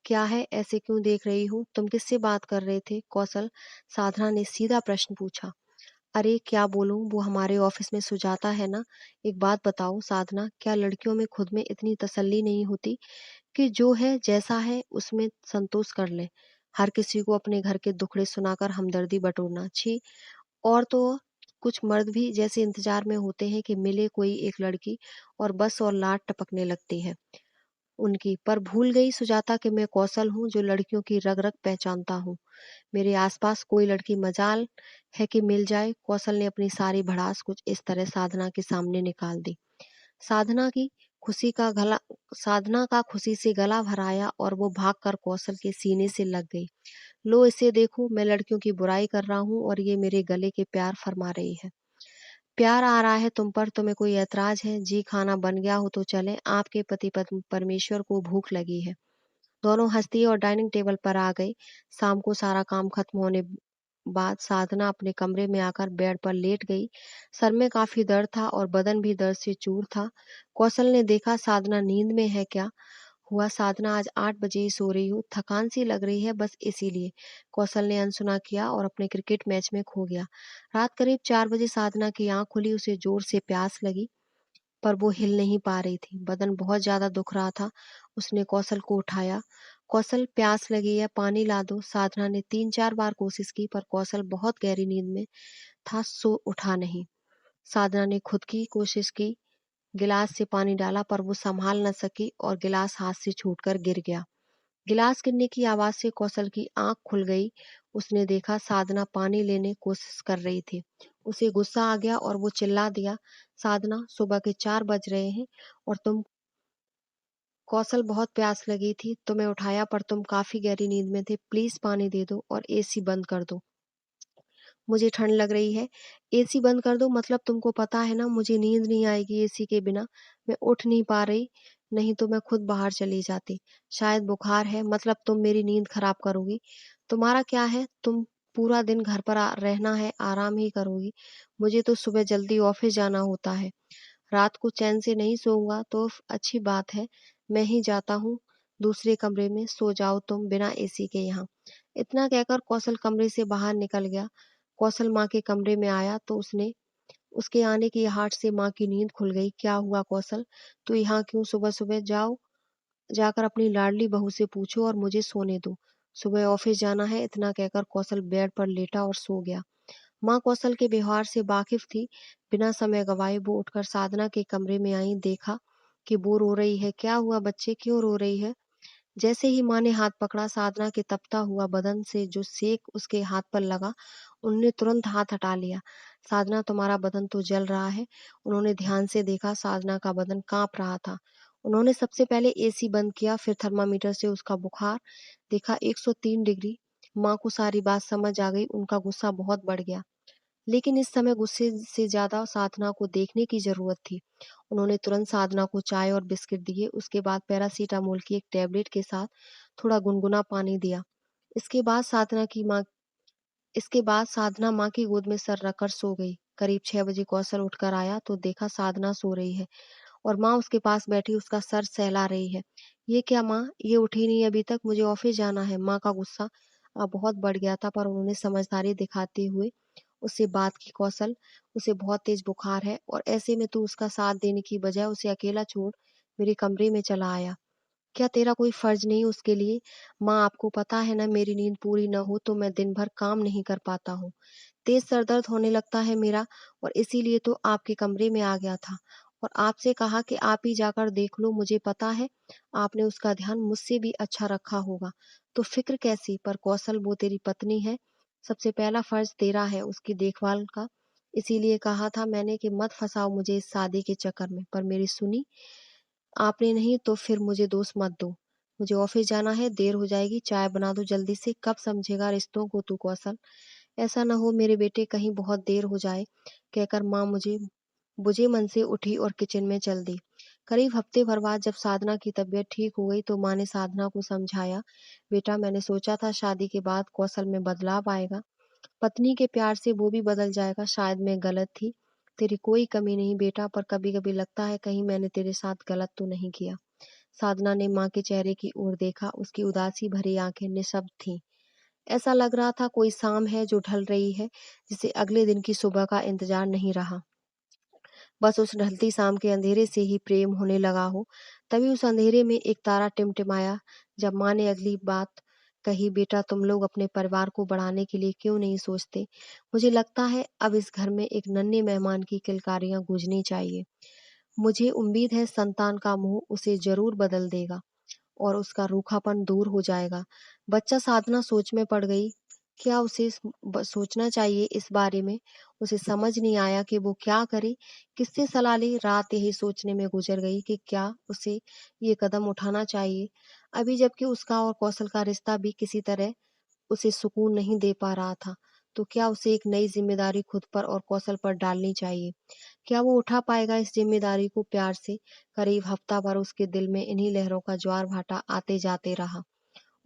क्या है, ऐसे क्यों देख रही हो? तुम किससे बात कर रहे थे कौशल? साधना ने सीधा प्रश्न पूछा। अरे क्या बोलूं, वो हमारे ऑफिस में सुजाता है ना। एक बात बताओ साधना, क्या लड़कियों में खुद में इतनी तसल्ली नहीं होती कि जो है जैसा है उसमें संतोष कर ले? हर किसी को अपने घर के दुखड़े सुनाकर हमदर्दी बटोरना, छी। और तो कुछ मर्द भी जैसे इंतजार में होते हैं कि मिले कोई एक लड़की और बस और लाट टपकने लगती है उनकी। पर भूल गई सुजाता कि मैं कौशल हूँ जो लड़कियों की रग रग पहचानता हूँ। मेरे आसपास कोई लड़की मजाल है कि मिल जाए। कौशल ने अपनी सारी भड़ास कुछ इस तरह साधना के सामने निकाल दी। साधना की खुशी का गला साधना का खुशी से गला भराया और वो भागकर कौशल के सीने से लग गई। लो इसे देखो, मैं लड़कियों की बुराई कर रहा हूँ और ये मेरे गले के प्यार फरमा रही है। प्यार आ रहा है तुम पर, तुम्हें कोई ऐतराज है? जी, खाना बन गया हो तो चले, आपके पति परमेश्वर को भूख लगी है। दोनों हंसती और डाइनिंग टेबल पर आ गई। शाम को सारा काम खत्म होने बाद साधना अपने कमरे में आकर बेड पर लेट गई। सर में काफी दर्द था और बदन भी दर्द से चूर था। कौशल ने देखा, साधना नींद में है क्या? हुआ साधना, आज 8 बजे ही सो रही हूँ, थकान सी लग रही है बस इसीलिए। कौशल ने अनसुना किया और अपने क्रिकेट मैच में खो गया। रात करीब 4 बजे साधना की आंख खुली। उसे जोर से प्यास लगी पर वो हिल नहीं पा रही थी, बदन बहुत ज्यादा दुख रहा था। उसने कौशल को उठाया। कौशल, प्यास लगी है, पानी ला दो। साधना ने 3-4 बार कोशिश की पर कौशल बहुत गहरी नींद में था, सो उठा नहीं। साधना ने खुद की कोशिश की, गिलास से पानी डाला पर वो संभाल न सकी और गिलास हाथ से छूटकर गिर गया। गिलास गिरने की आवाज से कौशल की आंख खुल गई। उसने देखा साधना पानी लेने कोशिश कर रही थी। उसे गुस्सा आ गया और वो चिल्ला दिया, साधना, सुबह के 4 बज रहे हैं और तुम। कौशल, बहुत प्यास लगी थी, तुम्हें उठाया पर तुम काफी गहरी नींद में थे। प्लीज पानी दे दो और एसी बंद कर दो। मुझे ठंड लग रही है। एसी बंद कर दो मतलब तुमको पता है ना मुझे नींद नहीं आएगी एसी के बिना। मैं उठ नहीं पा रही, नहीं तो मैं खुद बाहर चली जाती। शायद बुखार है, मतलब तुम मेरी नींद खराब करोगी। तुम्हारा क्या है, तुम पूरा दिन घर पर रहना है, आराम ही करोगी। मुझे तो सुबह जल्दी ऑफिस जाना होता है। रात को चैन से नहीं सोऊंगा तो अच्छी बात है। मैं ही जाता हूँ दूसरे कमरे में, सो जाओ तुम बिना एसी के यहाँ। इतना कहकर कौशल कमरे से बाहर निकल गया। कौशल माँ के कमरे में आया तो उसने उसके आने की आहट से माँ की नींद खुल गई। क्या हुआ कौशल, तू यहाँ क्यों सुबह सुबह? जाओ, जाकर अपनी लाडली बहू से पूछो और मुझे सोने दो। सुबह ऑफिस जाना है। इतना कहकर कौशल बेड पर लेटा और सो गया। माँ कौशल के व्यवहार से वाकिफ थी। बिना समय गवाए वो उठकर साधना के कमरे में आई। देखा कि वो रो रही है। क्या हुआ बच्चे, क्यों रो रही है? जैसे ही माँ ने हाथ पकड़ा, साधना के तपता हुआ बदन से जो सेक उसके हाथ पर लगा, उन्होंने तुरंत हाथ हटा लिया। साधना, तुम्हारा बदन तो जल रहा है। उन्होंने ध्यान से देखा, साधना का बदन कांप रहा था। उन्होंने सबसे पहले एसी बंद किया, फिर थर्मामीटर से उसका बुखार देखा, 103 डिग्री। माँ को सारी बात समझ आ गई। उनका गुस्सा बहुत बढ़ गया, लेकिन इस समय गुस्से से ज्यादा साधना को देखने की जरूरत थी। उन्होंने तुरंत साधना को चाय और बिस्किट दिए। उसके बाद पैरासीटामोल की एक टैबलेट के साथ थोड़ा गुनगुना पानी दिया। इसके बाद साधना की माँ इसके बाद साधना माँ की गोद में सर रखकर सो गई। करीब 6 बजे कौशल उठकर आया तो देखा साधना सो रही है और माँ उसके पास बैठी उसका सर सहला रही है। ये क्या माँ, ये उठी नहीं अभी तक? मुझे ऑफिस जाना है। माँ का गुस्सा अब बहुत बढ़ गया था, पर उन्होंने समझदारी दिखाते हुए उससे बात की। कौशल, उसे बहुत तेज बुखार है और ऐसे में तू उसका साथ देने की बजाय उसे अकेला छोड़ मेरे कमरे में चला आया। क्या तेरा कोई फर्ज नहीं उसके लिए? माँ, आपको पता है ना, मेरी नींद पूरी न हो तो मैं दिन भर काम नहीं कर पाता हूँ। तेज सर दर्द होने लगता है मेरा, और इसीलिए तो आपके कमरे में आ गया था और आपसे कहा कि आप ही जाकर देख लो। मुझे पता है आपने उसका ध्यान मुझसे भी अच्छा रखा होगा, तो फिक्र कैसी? पर कौशल, वो तेरी पत्नी है, सबसे पहला फर्ज तेरा है उसकी देखभाल का। इसीलिए कहा था मैंने कि मत फंसाओ मुझे इस शादी के चक्कर में, पर मेरी सुनी आपने नहीं। तो फिर मुझे दोष मत दो। मुझे ऑफिस जाना है, देर हो जाएगी। चाय बना दो जल्दी से। कब समझेगा रिश्तों को तू कौशल? ऐसा न हो मेरे बेटे, कहीं बहुत देर हो जाए, कहकर माँ मुझे बुझे मन से उठी और किचन में चल दी। करीब हफ्ते भर बाद जब साधना की तबीयत ठीक हो गई तो माँ ने साधना को समझाया, बेटा, मैंने सोचा था शादी के बाद कौशल में बदलाव आएगा, पत्नी के प्यार से वो भी बदल जाएगा। शायद मैं गलत थी। तेरी कोई कमी नहीं बेटा, पर कभी कभी लगता है कहीं मैंने तेरे साथ गलत तो नहीं किया। साधना ने माँ के चेहरे की ओर देखा। उसकी उदासी भरी आंखें निशब्द थीं। ऐसा लग रहा था कोई शाम है जो ढल रही है, जिसे अगले दिन की सुबह का इंतजार नहीं रहा। बस उस ढलती शाम के अंधेरे से ही प्रेम होने लगा हो। तभी उस अंधेरे में एक तारा टिमटिमाया। जब माँ ने अगली बात कही, बेटा, तुम लोग अपने परिवार को बढ़ाने के लिए क्यों नहीं सोचते? मुझे लगता है अब इस घर में एक नन्हे मेहमान की किलकारियां गूंजनी चाहिए। मुझे उम्मीद है संतान का मुंह उसे जरूर बदल देगा और उसका रूखापन दूर हो जाएगा। बच्चा, साधना सोच में पड़ गई। क्या उसे सोचना चाहिए इस बारे में? उसे समझ नहीं आया कि वो क्या करे, किससे सलाह ले। रात यही सोचने में गुजर गई कि क्या उसे ये कदम उठाना चाहिए अभी, जबकि उसका और कौशल का रिश्ता भी किसी तरह उसे सुकून नहीं दे पा रहा था। तो क्या उसे एक नई जिम्मेदारी खुद पर और कौशल पर डालनी चाहिए? क्या वो उठा पाएगा इस जिम्मेदारी को प्यार से? करीब हफ्ता भर उसके दिल में इन्हीं लहरों का ज्वार भाटा आते जाते रहा।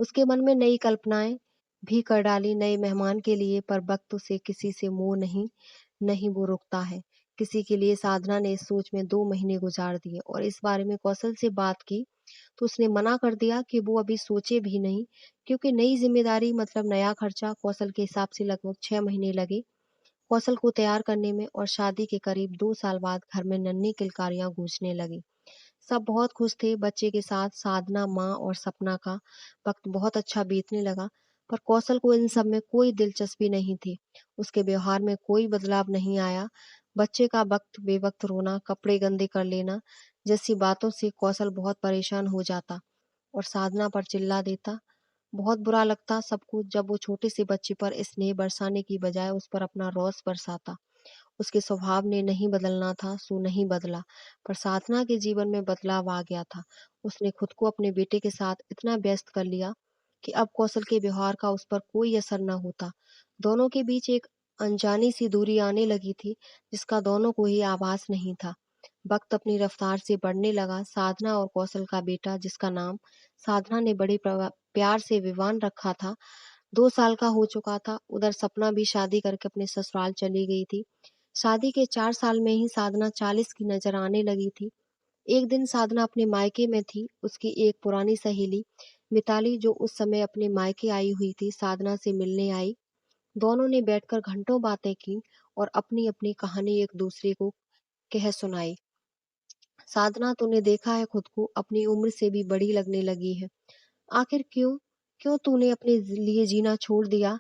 उसके मन में नई कल्पनाएं भी कर डाली नए मेहमान के लिए, पर वक्त उसे किसी से मोह नहीं नहीं वो रुकता है किसी के लिए। साधना ने इस सोच में 2 महीने गुजार दिए और इस बारे में कौशल से बात की तो उसने मना कर दिया कि वो अभी सोचे भी नहीं, क्योंकि नई जिम्मेदारी मतलब नया खर्चा। कौशल के हिसाब से लगभग 6 महीने लगे कौशल को तैयार करने में, और शादी के करीब 2 साल बाद घर में नन्ही किलकारियां गूंजने लगी। सब बहुत खुश थे बच्चे के साथ। साधना, माँ और सपना का वक्त बहुत अच्छा बीतने लगा, पर कौशल को इन सब में कोई दिलचस्पी नहीं थी। उसके व्यवहार में कोई बदलाव नहीं आया। बच्चे का वक्त बेवक्त रोना, कपड़े गंदे कर लेना जैसी बातों से कौशल बहुत परेशान हो जाता और साधना पर चिल्ला देता। बहुत बुरा लगता सबको जब वो छोटे से बच्चे पर स्नेह बरसाने की बजाय उस पर अपना रोष बरसाता। उसके स्वभाव ने नहीं बदलना था सो नहीं बदला, पर साधना के जीवन में बदलाव आ गया था। उसने खुद को अपने बेटे के साथ इतना व्यस्त कर लिया कि अब कौशल के व्यवहार का उस पर कोई असर न होता। दोनों के बीच एक अनजानी सी दूरी आने लगी थी, जिसका दोनों को ही आभास नहीं था। वक्त अपनी रफ्तार से बढ़ने लगा। साधना और कौशल का बेटा, जिसका नाम साधना ने बड़े प्यार से विवान रखा था, 2 साल का हो चुका था। उधर सपना भी शादी करके अपने ससुराल चली गई थी। शादी के 4 साल में ही साधना 40 की नजर आने लगी थी। एक दिन साधना अपने मायके में थी। उसकी एक पुरानी सहेली मिताली, जो उस समय अपने मायके आई हुई थी, साधना से मिलने आई। दोनों ने बैठकर घंटों बातें की और अपनी अपनी कहानी एक दूसरे को कह सुनाई। साधना, तूने देखा है खुद को अपनी उम्र से भी बड़ी लगने लगी है। आखिर क्यों? क्यों तूने अपने लिए जीना छोड़ दिया?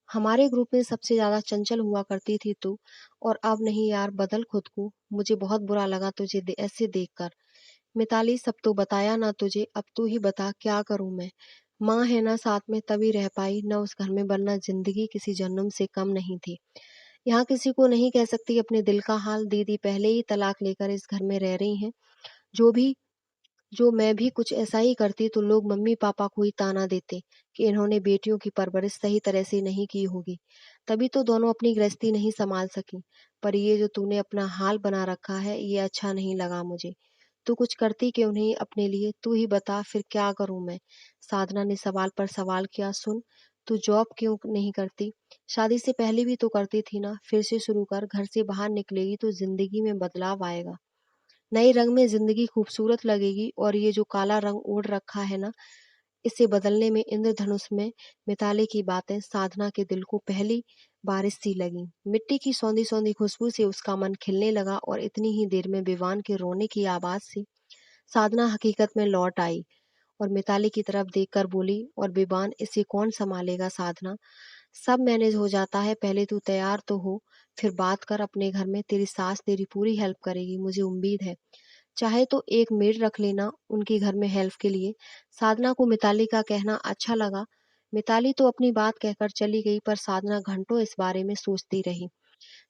हमारे ग्रुप में सबसे ज़्यादा चंचल हुआ करती थी तू, और अब नहीं यार, बदल खुद को। मुझे बहुत बुरा लगा तुझे ऐसे देखकर। मिताली, सब तो बताया ना तुझे, अब तू ही बता क्या करूं मैं। माँ है ना साथ में तभी रह पाई, न उस घर में, वरना जिंदगी किसी जन्म से कम नहीं थी। यहाँ किसी को नहीं कह सकती अपने दिल का हाल। दीदी पहले ही तलाक लेकर इस घर में रह रही हैं। जो भी जो मैं भी कुछ ऐसा ही करती तो लोग मम्मी पापा को ही ताना देते कि इन्होंने बेटियों की परवरिश सही तरह से नहीं की होगी, तभी तो दोनों अपनी गृहस्थी नहीं संभाल सकी। पर ये जो तूने अपना हाल बना रखा है, ये अच्छा नहीं लगा मुझे। तू कुछ करती क्यों नहीं अपने लिए, तू ही बता, फिर क्या करूं मैं। साधना ने सवाल पर सवाल किया। सुन, तू जॉब क्यों नहीं करती? शादी से पहले भी तो करती थी ना, फिर से शुरू कर। घर से बाहर निकलेगी तो जिंदगी में बदलाव आएगा, नए रंग में जिंदगी खूबसूरत लगेगी। और ये जो काला रंग ओढ़ रखा है ना, इसे बदलने में इंद्रधनुष में। मिताली की बातें साधना के दिल को पहली बारिश सी लगी। मिट्टी की सौंधी सौंधी खुशबू से उसका मन खिलने लगा, और इतनी ही देर में विवान के रोने की आवाज से साधना हकीकत में लौट आई और मिताली की तरफ देखकर बोली, और विवान, इसे कौन संभालेगा साधना? सब मैनेज हो जाता है, पहले तू तैयार तो हो, फिर बात कर अपने घर में। तेरी सास तेरी पूरी हेल्प करेगी, मुझे उम्मीद है। चाहे तो एक मेड रख लेना उनके घर में हेल्प के लिए। साधना को मिताली का कहना अच्छा लगा। मिताली तो अपनी बात कहकर चली गई, पर साधना घंटों इस बारे में सोचती रही।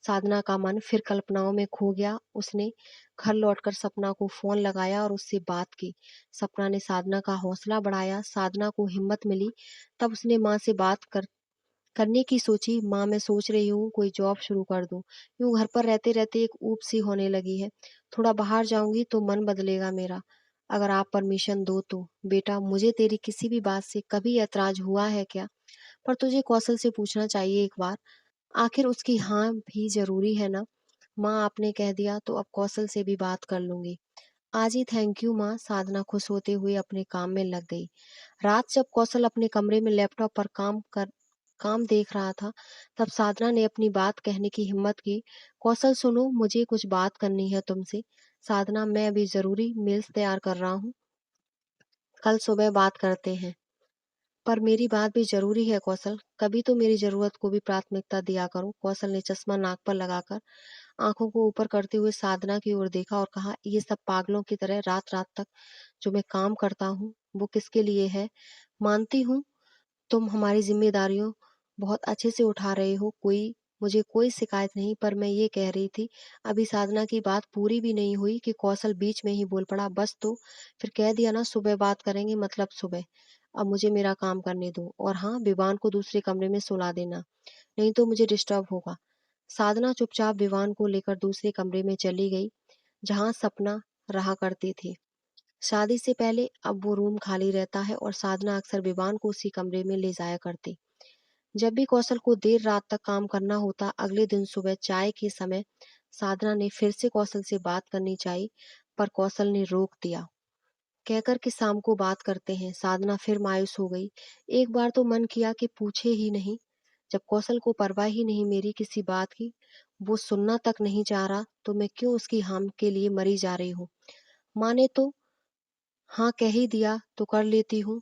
साधना का मन फिर कल्पनाओं में खो गया। उसने घर लौटकर सपना को फोन लगाया और उससे बात की। सपना ने साधना का हौसला बढ़ाया। साधना को हिम्मत मिली, तब उसने माँ से बात करने की सोची। माँ, मैं सोच रही हूँ कोई जॉब शुरू कर दूँ। यूँ घर पर रहते रहते एक ऊब सी होने लगी है। थोड़ा बाहर जाऊंगी तो मन बदलेगा मेरा, अगर आप परमिशन दो तो। बेटा, मुझे तेरी किसी भी बात से कभी ऐतराज हुआ है क्या? पर तुझे कौशल से पूछना चाहिए एक बार, आखिर उसकी हाँ भी जरूरी है ना। माँ, आपने कह दिया तो अब कौशल से भी बात कर लूंगी। आज ही थैंक यू माँ। साधना खुश होते हुए अपने काम में लग गई। रात जब कौशल अपने कमरे में लैपटॉप पर काम देख रहा था, तब साधना ने अपनी बात कहने की हिम्मत की। कौशल, सुनो, मुझे कुछ बात करनी है तुमसे। साधना, मैं अभी जरूरी मेल्स तैयार कर रहा हूँ, कल सुबह बात करते हैं। पर मेरी बात भी जरूरी है कौशल, कभी तो मेरी जरूरत को भी प्राथमिकता दिया करो। कौशल ने चश्मा नाक पर लगाकर आंखों को ऊपर करते हुए साधना की ओर देखा और कहा, ये सब पागलों की तरह रात रात तक जो मैं काम करता हूँ, वो किसके लिए है? मानती हूँ तुम हमारी जिम्मेदारियों बहुत अच्छे से उठा रहे हो, मुझे कोई शिकायत नहीं। पर मैं ये कह रही थी। अभी साधना की बात पूरी भी नहीं हुई कि कौशल बीच में ही बोल पड़ा, बस तो फिर कह दिया ना सुबह बात करेंगे, मतलब सुबह। अब मुझे मेरा काम करने दो, और हाँ, विवान को दूसरे कमरे में सुला देना, नहीं तो मुझे डिस्टर्ब होगा। साधना चुपचाप विवान को लेकर दूसरे कमरे में चली गई, जहाँ सपना रहा करती थी। शादी से पहले अब वो रूम खाली रहता है, और साधना अक्सर विवान को उसी कमरे में ले जाया करती। जब भी कौशल को देर रात तक काम करना होता, अगले दिन सुबह चाय के समय साधना ने फिर से कौशल से बात करनी चाहिए, पर कौशल ने रोक दिया, कहकर कि शाम को बात करते हैं। साधना फिर मायूस हो गई। एक बार तो मन किया कि पूछे ही नहीं। जब कौशल को परवाह ही नहीं मेरी किसी बात की, वो सुनना तक नहीं चाह रहा, तो मैं क्यों उसकी हाम के लिए मरी जा रही हूँ। माँ ने तो हाँ कह ही दिया तो कर लेती हूँ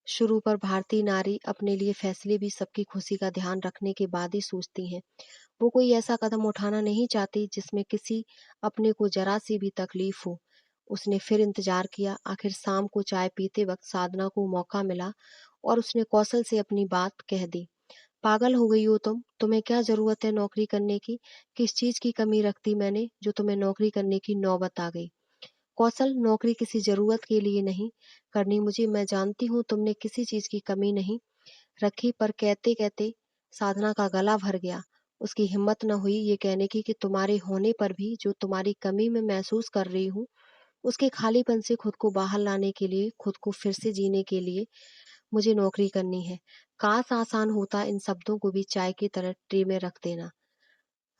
शुरू। पर भारतीय नारी अपने लिए फैसले भी सबकी खुशी का ध्यान रखने के बाद ही सोचती हैं। वो कोई ऐसा कदम उठाना नहीं चाहती जिसमें किसी अपने को जरा सी भी तकलीफ हो। उसने फिर इंतजार किया। आखिर शाम को चाय पीते वक्त साधना को मौका मिला, और उसने कौशल से अपनी बात कह दी। पागल हो गई हो तुम? तुम्हें क्या जरूरत है नौकरी करने की? किस चीज की कमी रखती मैंने जो तुम्हें नौकरी करने की नौबत आ गई? कौशल, नौकरी किसी जरूरत के लिए नहीं करनी मुझे, मैं जानती हूँ तुमने किसी चीज की कमी नहीं रखी। पर कहते कहते साधना का गला भर गया। उसकी हिम्मत न हुई ये कहने की कि तुम्हारे होने पर भी जो तुम्हारी कमी मैं महसूस कर रही हूँ, उसके खालीपन से खुद को बाहर लाने के लिए, खुद को फिर से जीने के लिए मुझे नौकरी करनी है। काश आसान होता इन शब्दों को भी चाय की तरह ट्रे में रख देना,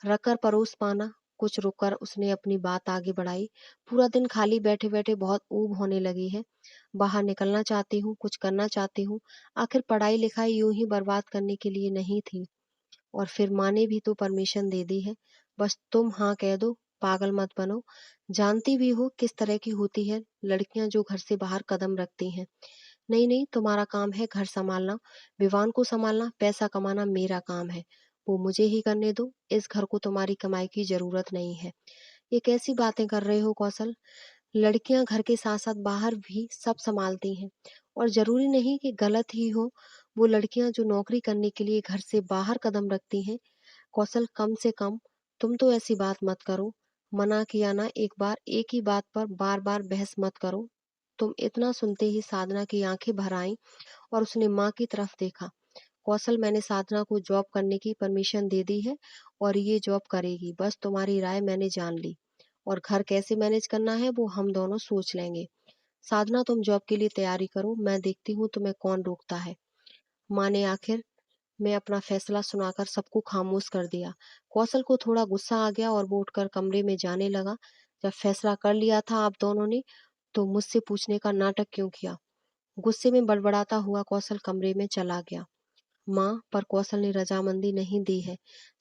रखकर परोस पाना। कुछ रुककर उसने अपनी बात आगे बढ़ाई। पूरा दिन खाली बैठे बैठे बहुत ऊब होने लगी है। बाहर निकलना चाहती हूँ, कुछ करना चाहती हूँ। आखिर पढ़ाई लिखाई यूं ही बर्बाद करने के लिए नहीं थी, और फिर माँ ने भी तो परमिशन दे दी है। बस तुम हाँ कह दो, पागल मत बनो। जानती भी हो किस तरह की होती है लड़कियां जो घर से बाहर कदम रखती हैं। नहीं, नहीं, तुम्हारा काम है घर सँभालना, विवान को सँभालना, पैसा कमाना मेरा काम है। वो मुझे ही करने दो, इस घर को तुम्हारी कमाई की ज़रूरत नहीं है। ये कैसी बातें कर रहे हो कौशल? लड़कियाँ घर के साथ-साथ बाहर भी सब सँभालती हैं और ज़रूरी नहीं कि गलत ही हो। वो लड़कियाँ जो नौकरी करने के लिए घर से बाहर कदम रखती हैं, कौशल कम से कम तुम तो ऐसी बात मत करो। मना किया ना एक बार, एक ही बात पर बार-बार बहस मत करो। तुम इतना सुनते ही साधना की आँखें भर आईं और उसने माँ की तरफ देखा। कौशल, मैंने साधना को जॉब करने की परमिशन दे दी है और ये जॉब करेगी। बस तुम्हारी राय मैंने जान ली और घर कैसे मैनेज करना है वो हम दोनों सोच लेंगे। साधना, तुम जॉब के लिए तैयारी करो, मैं देखती हूँ तुम्हें कौन रोकता है। माँ ने आखिर में अपना फैसला सुनाकर सबको खामोश कर दिया। कौशल को थोड़ा गुस्सा आ गया और वो उठकर कमरे में जाने लगा। जब फैसला कर लिया था आप दोनों ने, तो मुझसे पूछने का नाटक क्यों किया? गुस्से में बड़बड़ाता हुआ कौशल कमरे में चला गया। माँ, पर कौशल ने रजामंदी नहीं दी है।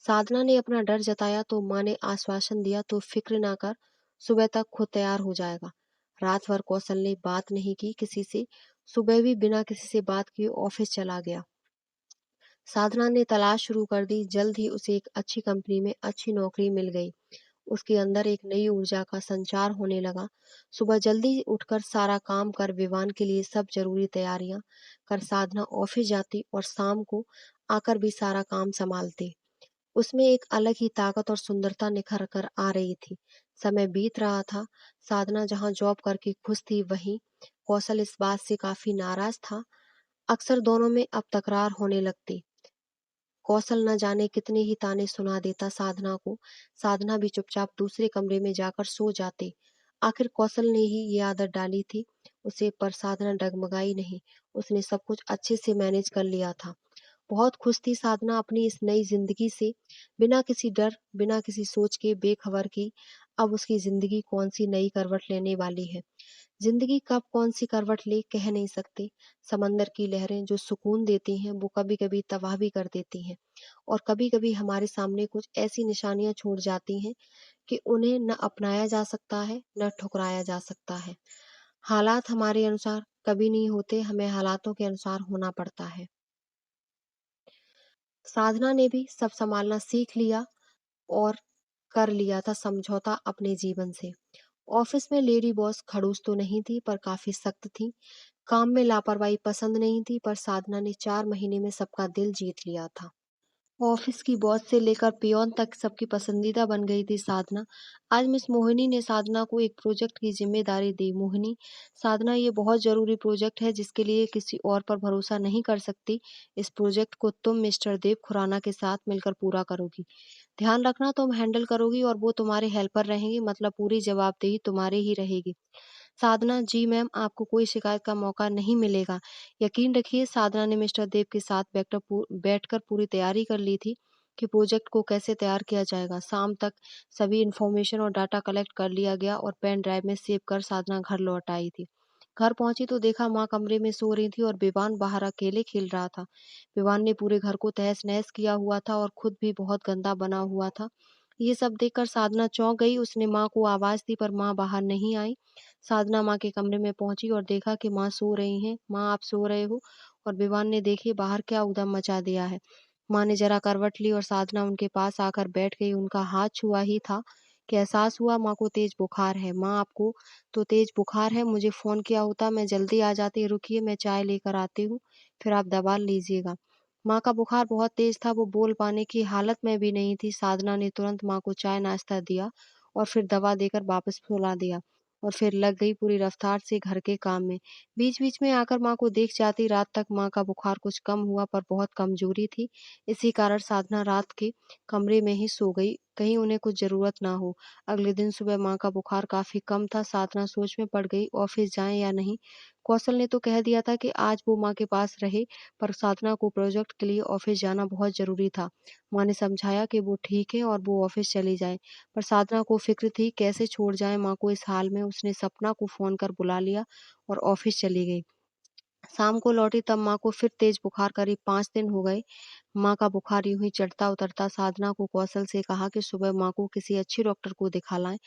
साधना ने अपना डर जताया तो माँ ने आश्वासन दिया, तो फिक्र ना कर, सुबह तक खुद तैयार हो जाएगा। रात भर कौशल ने बात नहीं की किसी से। सुबह भी बिना किसी से बात किए ऑफिस चला गया। साधना ने तलाश शुरू कर दी। जल्द ही उसे एक अच्छी कंपनी में अच्छी नौकरी मिल गई। उसके अंदर एक नई ऊर्जा का संचार होने लगा। सुबह जल्दी उठकर सारा काम कर विवान के लिए सब जरूरी तैयारियां कर साधना ऑफिस जाती और शाम को आकर भी सारा काम संभालती। उसमें एक अलग ही ताकत और सुंदरता निखर कर आ रही थी। समय बीत रहा था। साधना जहां जॉब करके खुश थी, वहीं कौशल इस बात से काफी नाराज था। अक्सर दोनों में अब तकरार होने लगती। कौशल न जाने कितने ही ताने सुना देता साधना को। साधना भी चुपचाप दूसरे कमरे में जाकर सो जाती। आखिर कौशल ने ही ये आदत डाली थी उसे, पर साधना डगमगाई नहीं। उसने सब कुछ अच्छे से मैनेज कर लिया था। बहुत खुश थी साधना अपनी इस नई जिंदगी से। बिना किसी डर, बिना किसी सोच के बेखबर की अब उसकी जिंदगी कौन सी नई करवट लेने वाली है। जिंदगी कब कौन सी करवट ले कह नहीं सकते। समंदर की लहरें जो सुकून देती हैं वो कभी कभी तबाह भी कर देती हैं और कभी कभी हमारे सामने कुछ ऐसी निशानियां छोड़ जाती हैं कि उन्हें न अपनाया जा सकता है न ठुकराया जा सकता है। हालात हमारे अनुसार कभी नहीं होते, हमें हालातों के अनुसार होना पड़ता है। साधना ने भी सब संभालना सीख लिया और कर लिया था समझौता अपने जीवन से। ऑफिस में लेडी बॉस खड़ूस तो नहीं थी, पर काफी सख्त थी। काम में लापरवाही पसंद नहीं थी, पर साधना ने 4 महीने में सबका दिल जीत लिया था। ऑफिस की बॉस से लेकर पियोन तक सबकी पसंदीदा बन गई थी साधना। आज मिस मोहिनी ने साधना को एक प्रोजेक्ट की जिम्मेदारी दी। मोहिनी, साधना, ये बहुत जरूरी प्रोजेक्ट है जिसके लिए किसी और पर भरोसा नहीं कर सकती। इस प्रोजेक्ट को तुम मिस्टर देव खुराना के साथ मिलकर पूरा करोगी। ध्यान रखना, तुम हैंडल करोगी और वो तुम्हारे हेल्पर रहेंगे, मतलब पूरी जवाबदेही तुम्हारी ही रहेगी। साधना, जी मैम, आपको कोई शिकायत का मौका नहीं मिलेगा। यकीन रखिए, साधना ने मिस्टर देव के साथ बैठकर पूरी तैयारी कर ली थी कि प्रोजेक्ट को कैसे तैयार किया जाएगा। शाम तक सभी इंफॉर्मेशन और डाटा कलेक्ट कर लिया गया और पेन ड्राइव में सेव कर साधना घर लौट आई थी। घर पहुंची तो देखा माँ कमरे में सो रही थी और विवान बाहर अकेले खेल रहा था। विवान ने पूरे घर को तहस नहस किया हुआ था और खुद भी बहुत गंदा बना हुआ था। ये सब देखकर साधना चौंक गई। उसने माँ को आवाज दी, पर माँ बाहर नहीं आई। साधना माँ के कमरे में पहुंची और देखा कि माँ सो रही हैं। माँ, आप सो रहे हो? और विवान ने देखिए बाहर क्या उधम मचा दिया है। माँ ने जरा करवट ली और साधना उनके पास आकर बैठ गई। उनका हाथ छुआ ही था कि एहसास हुआ माँ को तेज बुखार है। माँ, आपको तो तेज बुखार है, मुझे फोन किया होता, मैं जल्दी आ जाती। रुकिए, मैं चाय लेकर आती हूँ, फिर आप दवा लीजिएगा। माँ का बुखार बहुत तेज था, वो बोल पाने की हालत में भी नहीं थी। साधना ने तुरंत माँ को चाय नाश्ता दिया और फिर दवा देकर वापस सुला दिया और फिर लग गई पूरी रफ्तार से घर के काम में। बीच बीच में आकर माँ को देख जाती। रात तक माँ का बुखार कुछ कम हुआ, पर बहुत कमजोरी थी। इसी कारण साधना रात के कमरे में ही सो गई, कहीं उन्हें कुछ जरूरत ना हो। अगले दिन सुबह माँ का बुखार काफी कम था। साधना सोच में पड़ गई, ऑफिस जाएं या नहीं। कौशल ने तो कह दिया था कि आज वो माँ के पास रहे, पर साधना को प्रोजेक्ट के लिए ऑफिस जाना बहुत जरूरी था। माँ ने समझाया कि वो ठीक है और वो ऑफिस चली जाए, पर साधना को फिक्र थी कैसे छोड़ जाए माँ को इस हाल में। उसने सपना को फोन कर बुला लिया और ऑफिस चली गई। शाम को लौटी तब माँ को फिर तेज बुखार, करीब 5 दिन हो गए। माँ का बुखार यूं ही चढ़ता उतरता। साधना को कौशल से कहा कि सुबह माँ को किसी अच्छे डॉक्टर को दिखा लाएं।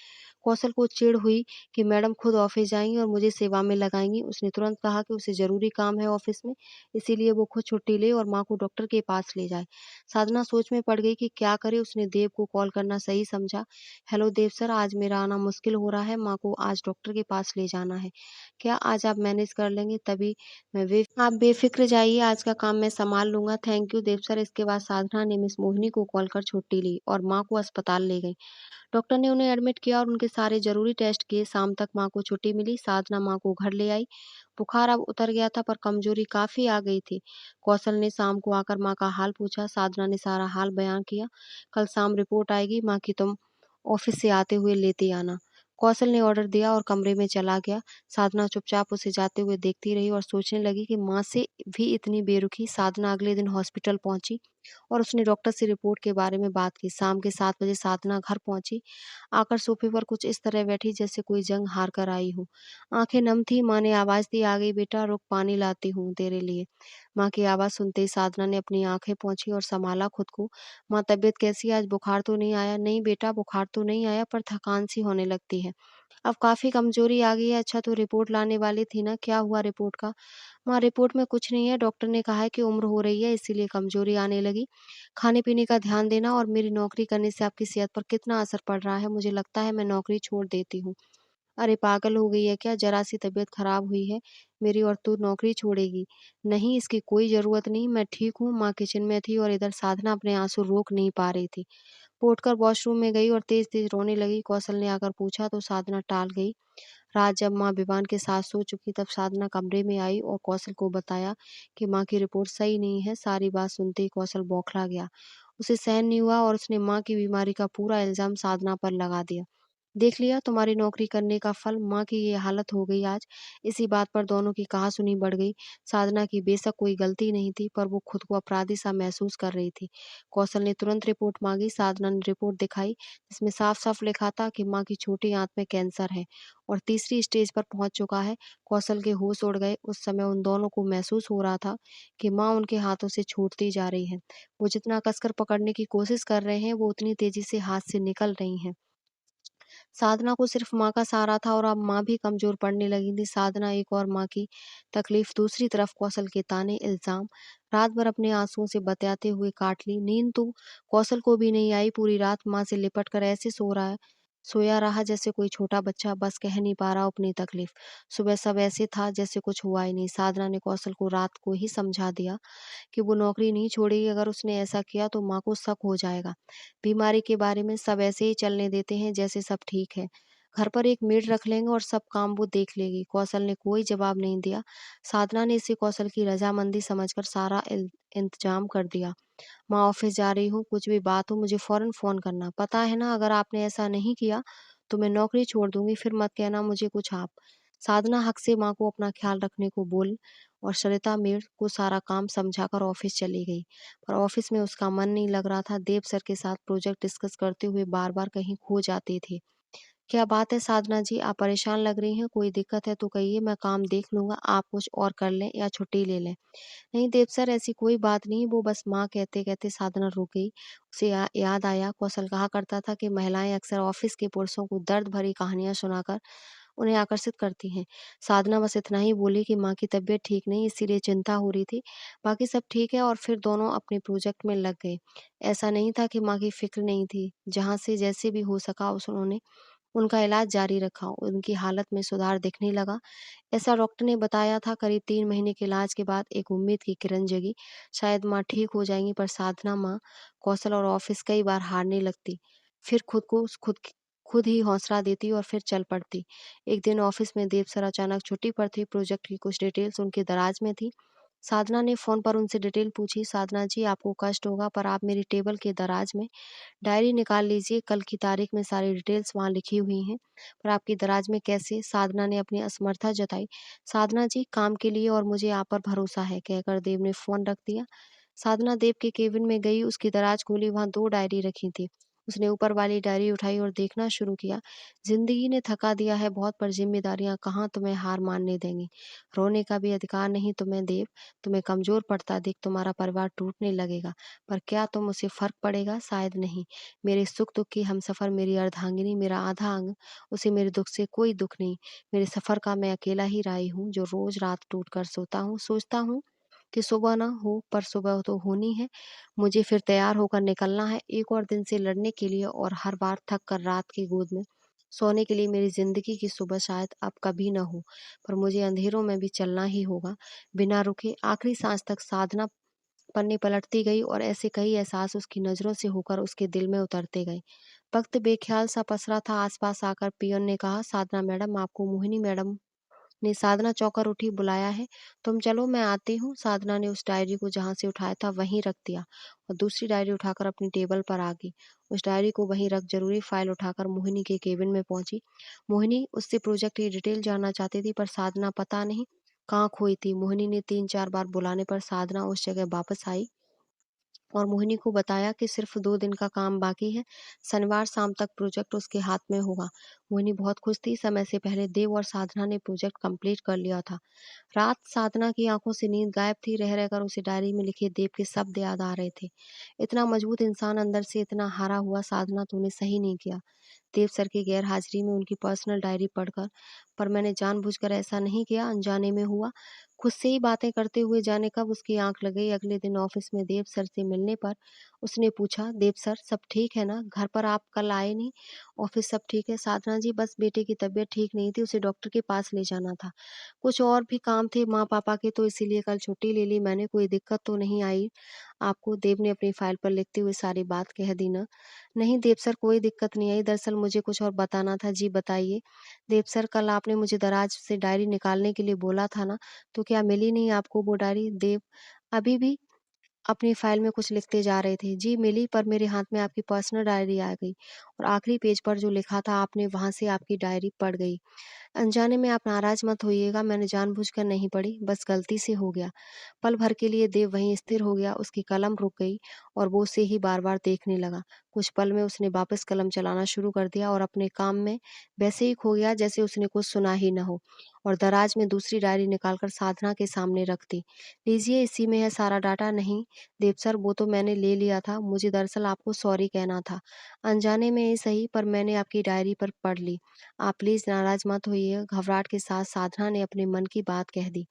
कौशल को चिढ़ हुई कि मैडम खुद ऑफिस जाएंगी और मुझे सेवा में लगाएंगी। उसने तुरंत कहा कि उसे जरूरी काम है ऑफिस में, इसीलिए वो खुद छुट्टी ले और माँ को डॉक्टर के पास ले जाए। साधना सोच में पड़ गई कि क्या करे। उसने देव को कॉल करना सही समझा। हेलो देव सर, आज मेरा आना मुश्किल हो रहा है, माँ को आज डॉक्टर के पास ले जाना है। क्या आज आप मैनेज कर लेंगे? तभी आप बेफिक्र जाइए, आज का काम मैं संभाल लूंगा। Thank you Dev sir. इसके बाद साधना ने मिस मोहिनी को कॉल कर छुट्टी ली और माँ को अस्पताल ले गई। डॉक्टर ने उन्हें एडमिट किया और उनके सारे जरूरी टेस्ट किए। शाम तक माँ को छुट्टी मिली। साधना माँ को घर ले आई। बुखार अब उतर गया था पर कमजोरी काफी आ गई थी। कौशल ने शाम को आकर माँ का हाल पूछा। साधना ने सारा हाल बयान किया। कल शाम रिपोर्ट आएगी, माँ की तुम ऑफिस से आते हुए लेते आना। कौशल ने ऑर्डर दिया और कमरे में चला गया। साधना चुपचाप उसे जाते हुए देखती रही और सोचने लगी कि माँ से भी इतनी बेरुखी। साधना अगले दिन हॉस्पिटल पहुंची और उसने डॉक्टर से रिपोर्ट के बारे में बात की। शाम के 7 बजे साधना घर पहुंची। आकर सोफे पर कुछ इस तरह बैठी जैसे कोई जंग हार कर आई हो। आंखें नम थी। माँ ने आवाज दी, आ गई बेटा, रुक पानी लाती हूँ तेरे लिए। माँ की आवाज सुनते ही साधना ने अपनी आंखें पोंछी और संभाला खुद को। माँ तबीयत कैसी है? आज बुखार तो नहीं आया? नहीं बेटा, बुखार तो नहीं आया पर थकान सी होने लगती है। अब काफी कमजोरी आ गई है। अच्छा तो रिपोर्ट लाने वाली थी ना, क्या हुआ रिपोर्ट का? माँ रिपोर्ट में कुछ नहीं है, डॉक्टर ने कहा है कि उम्र हो रही है इसीलिए कमजोरी आने लगी। खाने पीने का ध्यान देना। और मेरी नौकरी करने से आपकी सेहत पर कितना असर पड़ रहा है, मुझे लगता है मैं नौकरी छोड़ देती हूँ। अरे पागल हो गई है क्या? जरा सी तबीयत खराब हुई है मेरी और तू नौकरी छोड़ेगी? नहीं, इसकी कोई जरूरत नहीं, मैं ठीक हूँ। माँ किचन में थी और इधर साधना अपने आंसू रोक नहीं पा रही थी। वो उठकर वॉशरूम में गई और तेज तेज रोने लगी। कौशल ने आकर पूछा तो साधना टाल गई। रात जब माँ विवान के साथ सो चुकी तब साधना कमरे में आई और कौशल को बताया कि माँ की रिपोर्ट सही नहीं है। सारी बात सुनते ही कौशल बौखला गया। उसे सहन नहीं हुआ और उसने माँ की बीमारी का पूरा इल्जाम साधना पर लगा दिया। देख लिया तुम्हारी नौकरी करने का फल, माँ की ये हालत हो गई आज। इसी बात पर दोनों की कहासुनी बढ़ गई। साधना की बेशक कोई गलती नहीं थी पर वो खुद को अपराधी सा महसूस कर रही थी। कौशल ने तुरंत रिपोर्ट मांगी। साधना ने रिपोर्ट दिखाई जिसमें साफ साफ लिखा था कि माँ की छोटी आंत में कैंसर है और तीसरी स्टेज पर पहुंच चुका है। कौशल के होश उड़ गए। उस समय उन दोनों को महसूस हो रहा था कि माँ उनके हाथों से छूटती जा रही है। वो जितना कसकर पकड़ने की कोशिश कर रहे हैं वो उतनी तेजी से हाथ से निकल रही हैं। साधना को सिर्फ माँ का सहारा था और अब माँ भी कमजोर पड़ने लगी थी। साधना एक और माँ की तकलीफ, दूसरी तरफ कौशल के ताने इल्जाम। रात भर अपने आंसुओं से बतियाते हुए काट ली। नींद तो कौशल को भी नहीं आई। पूरी रात माँ से लिपट कर ऐसे सोया रहा जैसे कोई छोटा बच्चा बस कह नहीं पा रहा अपनी तकलीफ। सुबह सब ऐसे था जैसे कुछ हुआ ही नहीं। साधना ने कौशल को रात को ही समझा दिया कि वो नौकरी नहीं छोड़ेगी। अगर उसने ऐसा किया तो माँ को शक हो जाएगा। बीमारी के बारे में सब ऐसे ही चलने देते हैं जैसे सब ठीक है। घर पर एक मेड रख लेंगे और सब काम वो देख लेगी। कौशल ने कोई जवाब नहीं दिया। साधना ने इसे कौशल की रजामंदी समझकर सारा इंतजाम कर दिया। माँ ऑफिस जा रही हूँ, कुछ भी बात हो मुझे फौरन फोन करना। पता है ना, अगर आपने ऐसा नहीं किया तो मैं नौकरी छोड़ दूंगी, फिर मत कहना मुझे कुछ आप। साधना हक से माँ को अपना ख्याल रखने को बोल और सरिता मेड को सारा काम समझाकर ऑफिस चली गई। पर ऑफिस में उसका मन नहीं लग रहा था। देव सर के साथ प्रोजेक्ट डिस्कस करते हुए बार बार कहीं खो जाते थे। क्या बात है साधना जी, आप परेशान लग रही हैं? कोई दिक्कत है तो कहिए, मैं काम देख लूंगा। आप कुछ और कर लें या छुट्टी ले लें। नहीं देव सर, ऐसी कोई बात नहीं। वो बस, माँ कहते कहते साधना रुक गई। उसे याद आया कौशल कहा करता था कि महिलाएं अक्सर ऑफिस के पुरुषों को दर्द भरी कहानियां सुनाकर उन्हें आकर्षित करती हैं। साधना बस इतना ही बोली कि माँ की तबीयत ठीक नहीं इसीलिए चिंता हो रही थी। बाकी सब ठीक है और फिर दोनों अपने प्रोजेक्ट में लग गए। ऐसा नहीं था कि माँ की फिक्र नहीं थी। जहाँ से जैसे भी हो सका उस उन्होंने उनका इलाज जारी रखा। उनकी हालत में सुधार दिखने लगा। ऐसा डॉक्टर ने बताया था। करीब 3 महीने के इलाज के बाद एक उम्मीद की किरण जगी। शायद माँ ठीक हो जाएंगी। पर साधना, माँ, कौशल और ऑफिस कई बार हारने लगती। फिर खुद ही हौसला देती और फिर चल पड़ती। एक दिन ऑफिस में देव सर अचानक छुट्टी पर थे। प्रोजेक्ट की कुछ डिटेल्स उनके दराज में थी। साधना ने फोन पर उनसे डिटेल पूछी। साधना जी, आपको कष्ट होगा पर आप मेरी टेबल के दराज में डायरी निकाल लीजिए। कल की तारीख में सारी डिटेल्स वहाँ लिखी हुई हैं। पर आपकी दराज में कैसे? साधना ने अपनी असमर्था जताई। साधना जी, काम के लिए और मुझे आप पर भरोसा है, कहकर देव ने फोन रख दिया। साधना देव के केबिन में गई। उसकी दराज खोली, वहाँ 2 डायरी रखी थी। उसने ऊपर वाली डायरी उठाई और देखना शुरू किया। ज़िंदगी ने थका दिया है बहुत, पर ज़िम्मेदारियाँ कहाँ तुम्हें हार मानने देंगी। रोने का भी अधिकार नहीं तुम्हें देव। तुम्हें कमज़ोर पड़ता देख तुम्हारा परिवार टूटने लगेगा। पर क्या तुम उसे फ़र्क पड़ेगा? शायद नहीं। मेरे सुख-दुःख की हमसफ़र, मेरी अर्धांगिनी, मेरा आधा अंग, उसे मेरे दुःख से कोई दुःख नहीं। मेरे सफ़र का मैं अकेला ही राही हूँ, जो रोज़ रात टूट कर सोता हूँ। सोचता हूँ कि सुबह ना हो, पर सुबह तो होनी है। मुझे फिर तैयार होकर निकलना है, एक और दिन से लड़ने के लिए, और हर बार थक कर रात की गोद में सोने के लिए। मेरी ज़िंदगी की सुबह शायद अब कभी न हो, पर मुझे अंधेरों में भी चलना ही होगा, बिना रुके। आखिरी सांस तक साधना पन्ने पलटती गई, और ऐसे कई एहसास उसकी नज़रों से होकर उसके दिल में उतरते गए। वक्त बेख्याल सा पसरा था। आसपास आकर पियन ने कहा, साधना मैडम, आपको मोहिनी मैडम ने। साधना चौंकर उठी, बुलाया है? तुम चलो, मैं आती हूँ। साधना ने उस डायरी को जहाँ से उठाया था वहीं रख दिया, और दूसरी डायरी उठाकर अपनी टेबल पर आ गई। उस डायरी को वहीं रख जरूरी फाइल उठाकर मोहिनी के केबिन में पहुंची। मोहिनी उससे प्रोजेक्ट की डिटेल जानना चाहती थी, पर साधना पता नहीं कहाँ खोई थी। मोहिनी ने 3-4 बार बुलाने पर साधना उस जगह वापस आई, और मोहिनी को बताया कि सिर्फ 2 दिन का काम बाकी है। शनिवार शाम तक प्रोजेक्ट उसके हाथ में होगा। मोहिनी बहुत खुश थी। समय से पहले देव और साधना ने प्रोजेक्ट कंप्लीट कर लिया था। रात साधना की आंखों से नींद गायब थी। रह रहकर उसे डायरी में लिखे देव के शब्द याद आ रहे थे। इतना मजबूत इंसान अंदर से इतना हारा हुआ। साधना, तूने सही नहीं किया। देव सर की गैर हाजिरी में उनकी पर्सनल डायरी पढ़कर। पर मैंने जानबूझकर ऐसा नहीं किया, अनजाने में हुआ। खुद से ही बातें करते हुए जाने कब उसकी आंख लग गई। अगले दिन ऑफिस में देव सर से मिलने पर उसने पूछा, देव सर सब ठीक है ना? घर पर आप कल आए नहीं। ऑफिस सब ठीक है साधना जी, बस बेटे की तबीयत ठीक नहीं थी, उसे डॉक्टर के पास ले जाना था। कुछ और भी काम थे माँ पापा के, तो इसीलिए कल छुट्टी ले ली मैंने। कोई दिक्कत तो नहीं आई आपको? देव ने अपनी फाइल पर लिखते हुए सारी बात कह दी ना। नहीं देव सर, कोई दिक्कत नहीं आई। दरअसल मुझे कुछ और बताना था। जी बताइए। देव सर, कल आपने मुझे दराज से डायरी निकालने के लिए बोला था ना, तो क्या मिली नहीं आपको वो डायरी? देव अभी भी अपनी फाइल में कुछ लिखते जा रहे थे। जी मिली, पर मेरे हाथ में आपकी पर्सनल डायरी आ गई, और आखिरी पेज पर जो लिखा था आपने, वहां से आपकी डायरी पढ़ गई। अनजाने में आप नाराज मत होइएगा, मैंने जानबूझकर नहीं पढ़ी, बस गलती से हो गया। पल भर के लिए देव वहीं स्थिर हो गया। उसकी कलम रुक गई, और वो उसे ही बार बार देखने लगा। कुछ पल में उसने वापस कलम चलाना शुरू कर दिया, और अपने काम में वैसे ही खो गया जैसे उसने कुछ सुना ही न हो। और दराज में दूसरी डायरी निकालकर साधना के सामने रख दी। लीजिए, इसी में है सारा डाटा। नहीं देव सर, वो तो मैंने ले लिया था। मुझे दरअसल आपको सॉरी कहना था। अनजाने में ही सही, पर मैंने आपकी डायरी पर पढ़ ली। आप प्लीज नाराज मत होइए। घबराहट के साथ साधना ने अपने मन की बात कह दी।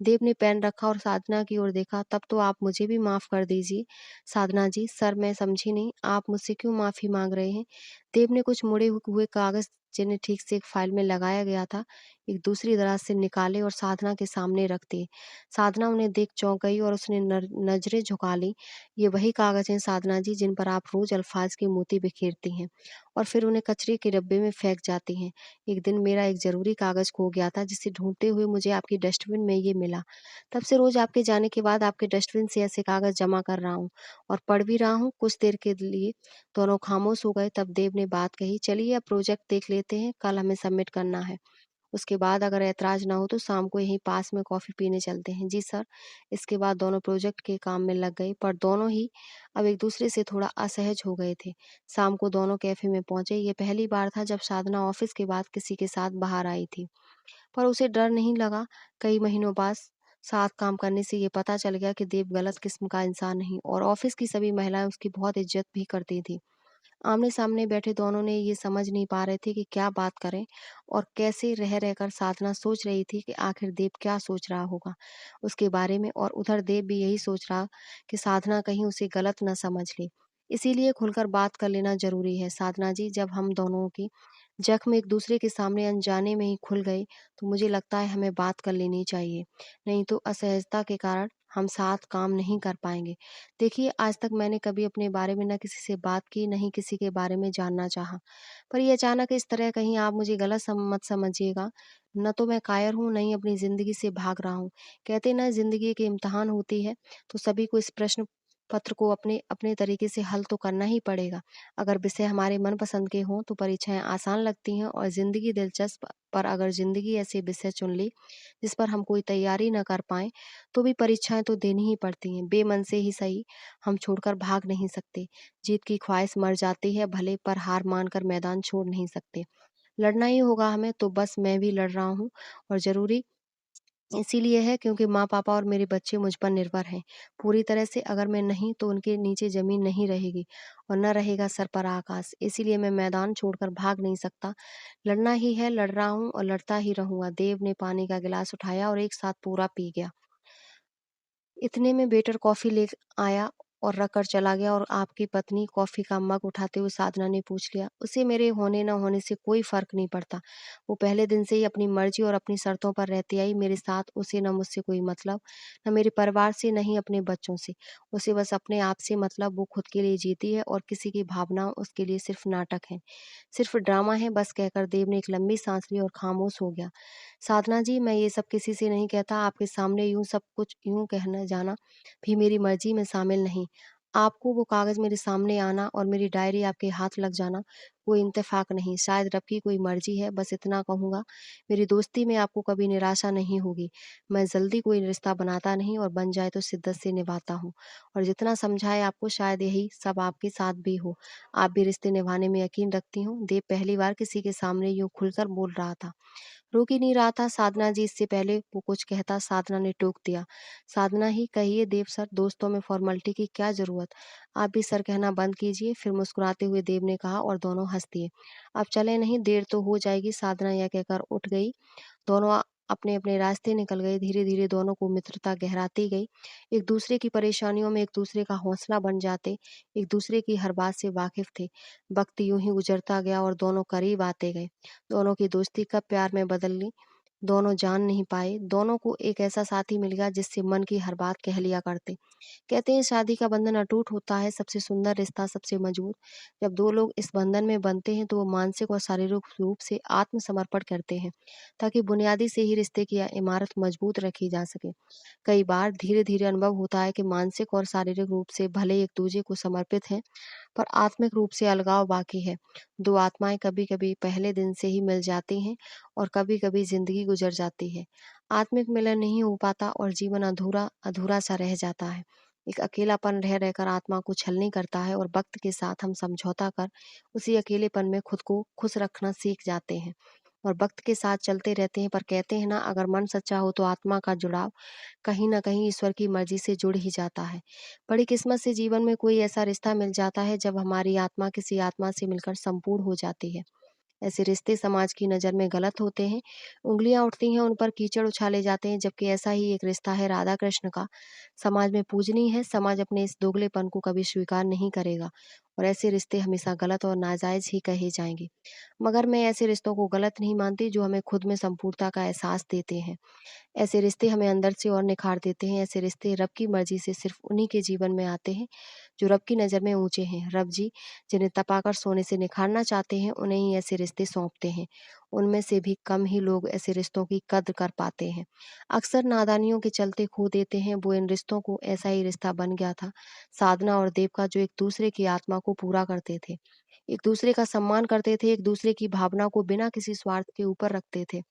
देव ने पेन रखा और साधना की ओर देखा। तब तो आप मुझे भी माफ कर दीजिए। साधना जी, सर मैं समझी नहीं, आप मुझसे क्यों माफी मांग रहे हैं? देव ने कुछ मुड़े हुए कागज, जिन्हें ठीक से एक फाइल में लगाया गया था, एक दूसरी दराज से निकाले और साधना के सामने रख दिए। साधना उन्हें देख चौंक गई, और उसने नजरें झुका ली। ये वही कागज हैं साधना जी, जिन पर आप रोज अल्फाज के मोती बिखेरती हैं, और फिर उन्हें कचरे के डब्बे में फेंक जाती हैं। एक दिन मेरा एक जरूरी कागज खो गया था, जिसे ढूंढते हुए मुझे आपकी डस्टबिन में ये मिला। तब से रोज आपके जाने के बाद आपके डस्टबिन से ऐसे कागज जमा कर रहा हूँ, और पढ़ भी रहा हूँ। कुछ देर के लिए दोनों खामोश हो गए। तब देव ने बात कही, चलिए अब प्रोजेक्ट देख लेते हैं, कल हमें सबमिट करना है। उसके बाद अगर ऐतराज ना हो तो शाम को यहीं पास में कॉफी पीने चलते हैं। जी सर। इसके बाद दोनों प्रोजेक्ट के काम में लग गए, पर दोनों ही अब एक दूसरे से थोड़ा असहज हो गए थे। शाम को दोनों कैफे में पहुंचे। ये पहली बार था जब साधना ऑफिस के बाद किसी के साथ बाहर आई थी, पर उसे डर नहीं लगा। कई महीनों बाद साथ काम करने से ये पता चल गया कि देव गलत किस्म का इंसान नहीं, और ऑफिस की सभी महिलाएं उसकी बहुत इज्जत भी करती थी। आमने सामने बैठे दोनों ने ये समझ नहीं पा रहे थे कि क्या बात करें, और कैसे रह रहकर साधना सोच रही थी कि आखिर देव क्या सोच रहा होगा उसके बारे में, और उधर देव भी यही सोच रहा कि साधना कहीं उसे गलत न समझ ले। इसीलिए खुलकर बात कर लेना जरूरी है। साधना जी, जब हम दोनों की जख्म एक दूसरे के सामने अनजाने में ही खुल गए, तो मुझे लगता है हमें बात कर लेनी चाहिए। नहीं तो असहजता के कारण हम साथ काम नहीं कर पाएंगे। देखिए, आज तक मैंने कभी अपने बारे में ना किसी से बात की, नहीं किसी के बारे में जानना चाहा। पर ये अचानक इस तरह, कहीं आप मुझे गलत मत समझिएगा। न तो मैं कायर हूँ, नहीं अपनी ज़िंदगी से भाग रहा हूँ। कहते ना ज़िंदगी एक इम्तिहान होती है, तो सभी को इस प्रश्न पत्र को अपने अपने तरीके से हल तो करना ही पड़ेगा। अगर विषय हमारे मनपसंद के हों तो परीक्षाएँ आसान लगती हैं और ज़िंदगी दिलचस्प, पर अगर ज़िंदगी ऐसे विषय चुन ली जिस पर हम कोई तैयारी न कर पाएँ, तो भी परीक्षाएँ तो देनी ही पड़ती हैं। बेमन से ही सही, हम छोड़कर भाग नहीं सकते। जीत की ख्वाहिश मर जाती है भले, पर हार मानकर मैदान छोड़ नहीं सकते। लड़ना ही होगा हमें, तो बस मैं भी लड़ रहा हूँ, और ज़रूरी इसीलिए है क्योंकि माँ-पापा और मेरे बच्चे मुझ पर निर्भर हैं। पूरी तरह से अगर मैं नहीं, तो उनके नीचे ज़मीन नहीं रहेगी और न रहेगा सर पर आकाश। इसीलिए मैं मैदान छोड़कर भाग नहीं सकता। लड़ना ही है, लड़ रहा हूँ और लड़ता ही रहूँगा। देव ने पानी का गिलास उठाया और एक साथ पूरा पी गया। इतने में वेटर कॉफ़ी ले आया और रख कर चला गया, और आपकी पत्नी, कॉफ़ी का मग उठाते हुए साधना ने पूछ लिया। उसे मेरे होने न होने से कोई फ़र्क नहीं पड़ता। वो पहले दिन से ही अपनी मर्ज़ी और अपनी शर्तों पर रहती आई मेरे साथ। उसे न मुझसे कोई मतलब, न मेरे परिवार से, न ही अपने बच्चों से। उसे बस अपने आप से मतलब। वो खुद के लिए जीती है और किसी की भावना उसके लिए सिर्फ़ नाटक है, सिर्फ़ ड्रामा है। बस कहकर देव ने एक लंबी साँस ली और ख़ामोश हो गया। साधना जी, मैं ये सब किसी से नहीं कहता। आपके सामने यूँ सब कुछ यूँ कहना जाना भी मेरी मर्ज़ी में शामिल नहीं। आपको वो कागज़ मेरे सामने आना और मेरी डायरी आपके हाथ लग जाना कोई इत्तेफ़ाक नहीं, शायद रब की कोई मर्ज़ी है। बस इतना कहूँगा, मेरी दोस्ती में आपको कभी निराशा नहीं होगी। मैं जल्दी कोई रिश्ता बनाता नहीं, और बन जाए तो शिद्दत से निभाता हूँ। और जितना समझाए आपको, शायद यही सब आपके साथ भी हो। आप भी रिश्ते निभाने में यकीन रखती हो। देव पहली बार किसी के सामने यूँ खुलकर बोल रहा था। रुक ही नहीं रहा था साधना जी। इससे पहले वो कुछ कहता, साधना ने टोक दिया। साधना ही कहिए देव सर, दोस्तों में फॉर्मेलिटी की क्या ज़रूरत? आप भी सर कहना बंद कीजिए। फिर मुस्कुराते हुए देव ने कहा, और दोनों हँस दिए। अब चलें नहीं, देर तो हो जाएगी। साधना यह कहकर उठ गई। दोनों अपने-अपने रास्ते निकल गए। धीरे-धीरे दोनों को मित्रता गहराती गई। एक दूसरे की परेशानियों में एक दूसरे का हौसला बन जाते, एक दूसरे की हर बात से वाकिफ़ थे। वक़्त यूँ ही गुज़रता गया और दोनों करीब आते गए। दोनों की दोस्ती कब प्यार में बदल गई, दोनों जान नहीं पाए। दोनों को एक ऐसा साथी मिल गया जिससे मन की हर बात कह लिया करते। कहते हैं शादी का बंधन अटूट होता है, सबसे सुंदर रिश्ता, सबसे मजबूत। जब 2 लोग इस बंधन में बंधते हैं तो वो मानसिक और शारीरिक रूप से आत्मसमर्पण करते हैं, ताकि बुनियादी से ही रिश्ते की इमारत मजबूत रखी जा सके। कई बार धीरे-धीरे अनुभव होता है कि मानसिक और शारीरिक रूप से भले एक-दूसरे को समर्पित हैं, पर आत्मिक रूप से अलगाव बाकी है। 2 आत्माएँ कभी-कभी पहले दिन से ही मिल जाती हैं, और कभी-कभी ज़िंदगी गुज़र जाती है। आत्मिक मिलन नहीं हो पाता और जीवन अधूरा-सा रह जाता है। एक अकेलापन रह रहकर आत्मा को छलनी करता है, और वक़्त के साथ हम समझौता कर उसी अकेलेपन में खुद को खुश रखना सीख जाते हैं, और वक़्त के साथ चलते रहते हैं। पर कहते हैं ना, अगर मन सच्चा हो तो आत्मा का जुड़ाव कहीं न कहीं ईश्वर की मर्ज़ी से जुड़ ही जाता है। बड़ी किस्मत से जीवन में कोई ऐसा रिश्ता मिल जाता है जब हमारी आत्मा किसी आत्मा से मिलकर संपूर्ण हो जाती है। ऐसे रिश्ते समाज की नज़र में गलत होते हैं, उँगलियाँ उठती हैं, उन पर कीचड़ उछाले जाते हैं, जबकि ऐसा ही एक रिश्ता है राधा कृष्ण का, समाज में पूजनीय है। समाज अपने इस दोगलेपन को कभी स्वीकार नहीं करेगा, और ऐसे रिश्ते हमेशा गलत और नाजायज़ ही कहे जाएँगे। मगर मैं ऐसे रिश्तों को गलत नहीं मानती जो हमें खुद में संपूर्णता का एहसास देते हैं। ऐसे रिश्ते हमें अंदर से और निखार देते हैं। ऐसे रिश्ते रब की मर्ज़ी से सिर्फ़ उन्हीं के जीवन में आते हैं, जो रब की नज़र में ऊँचे हैं। रब जी जिन्हें तपाकर सोने से निखारना चाहते हैं, उन्हें ही ऐसे रिश्ते सौंपते हैं। उनमें से भी कम ही लोग ऐसे रिश्तों की कद्र कर पाते हैं। अक्सर नादानियों के चलते खो देते हैं। वो इन रिश्तों को ऐसा ही रिश्ता बन गया था, साधना और देव का, जो एक दूसरे की आत्मा को पूरा करते थे, एक दूसरे का सम्मान करते थे, एक दूसरे की भावना को बिना किसी स्वार्थ के ऊपर रखते थे।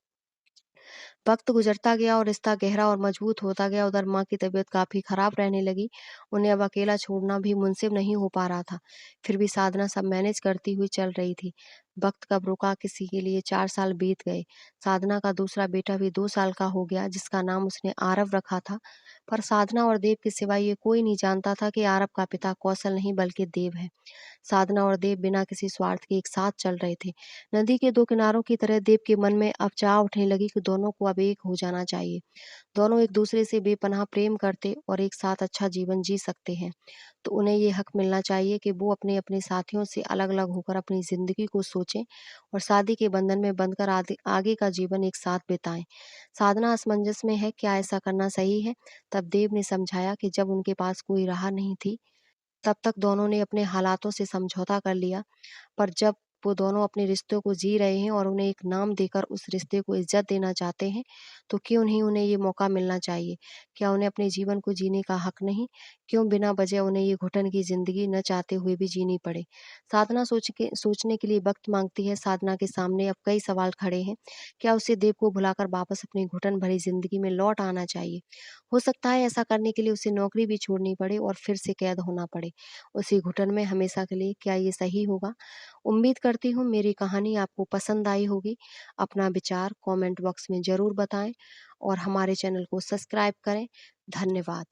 वक़्त गुज़रता गया और रिश्ता गहरा और मजबूत होता गया। उधर माँ की तबीयत काफ़ी ख़राब रहने लगी। उन्हें अब अकेला छोड़ना भी मुनसिब नहीं हो पा रहा था। फिर भी साधना सब मैनेज करती हुई चल रही थी। वक़्त कब रुका किसी के लिए, 4 साल बीत गए। साधना का दूसरा बेटा भी 2 साल का हो गया, जिसका नाम उसने आरव रखा था। पर साधना और देव के सिवा ये कोई नहीं जानता था कि आरव का पिता कौशल नहीं बल्कि देव है। साधना और देव बिना किसी स्वार्थ के एक साथ चल रहे थे। नदी के 2 किनारों की तरह देव के मन में अब चाह उठने लगी कि दोनों को अब एक हो जाना चाहिए। दोनों एक दूसरे से बेपनाह प्रेम करते और एक साथ अच्छा जीवन जी सकते हैं। तो उन्हें ये हक मिलना चाहिए कि वो अपने-अपने साथियों से अलग-अलग होकर अपनी ज़िंदगी को सोचें और शादी के बंधन में बंधकर आगे आगे का जीवन एक साथ बिताएँ। साधना असमंजस में है, क्या ऐसा करना सही है? तब देव ने समझाया कि जब उनके पास कोई राह नहीं थी, तब तक दोनों ने अपने हालातों से समझौता कर लिया। पर जब वो दोनों अपने रिश्तों को जी रहे हैं और उन्हें एक नाम देकर उस रिश्ते को इज़्ज़त देना चाहते हैं, तो क्यों नहीं उन्हें ये मौका मिलना चाहिए? क्या उन्हें अपने जीवन को जीने का हक नहीं? क्यों बिना वजह उन्हें ये घुटन की ज़िंदगी न चाहते हुए भी जीनी पड़े? साधना सोचने के लिए वक़्त माँगती है। साधना के सामने अब कई सवाल खड़े हैं। क्या उसे देव को भुलाकर वापस अपनी घुटन भरी ज़िंदगी में लौट आना चाहिए? हो सकता है ऐसा करने के लिए उसे नौकरी भी छोड़नी पड़े और फिर से कैद होना पड़े, उसी घुटन में हमेशा के लिए। क्या ये सही होगा? उम्मीद करती हूँ मेरी कहानी आपको पसंद आई होगी। अपना विचार कमेंट बॉक्स में ज़रूर बताएँ और हमारे चैनल को सब्सक्राइब करें। धन्यवाद।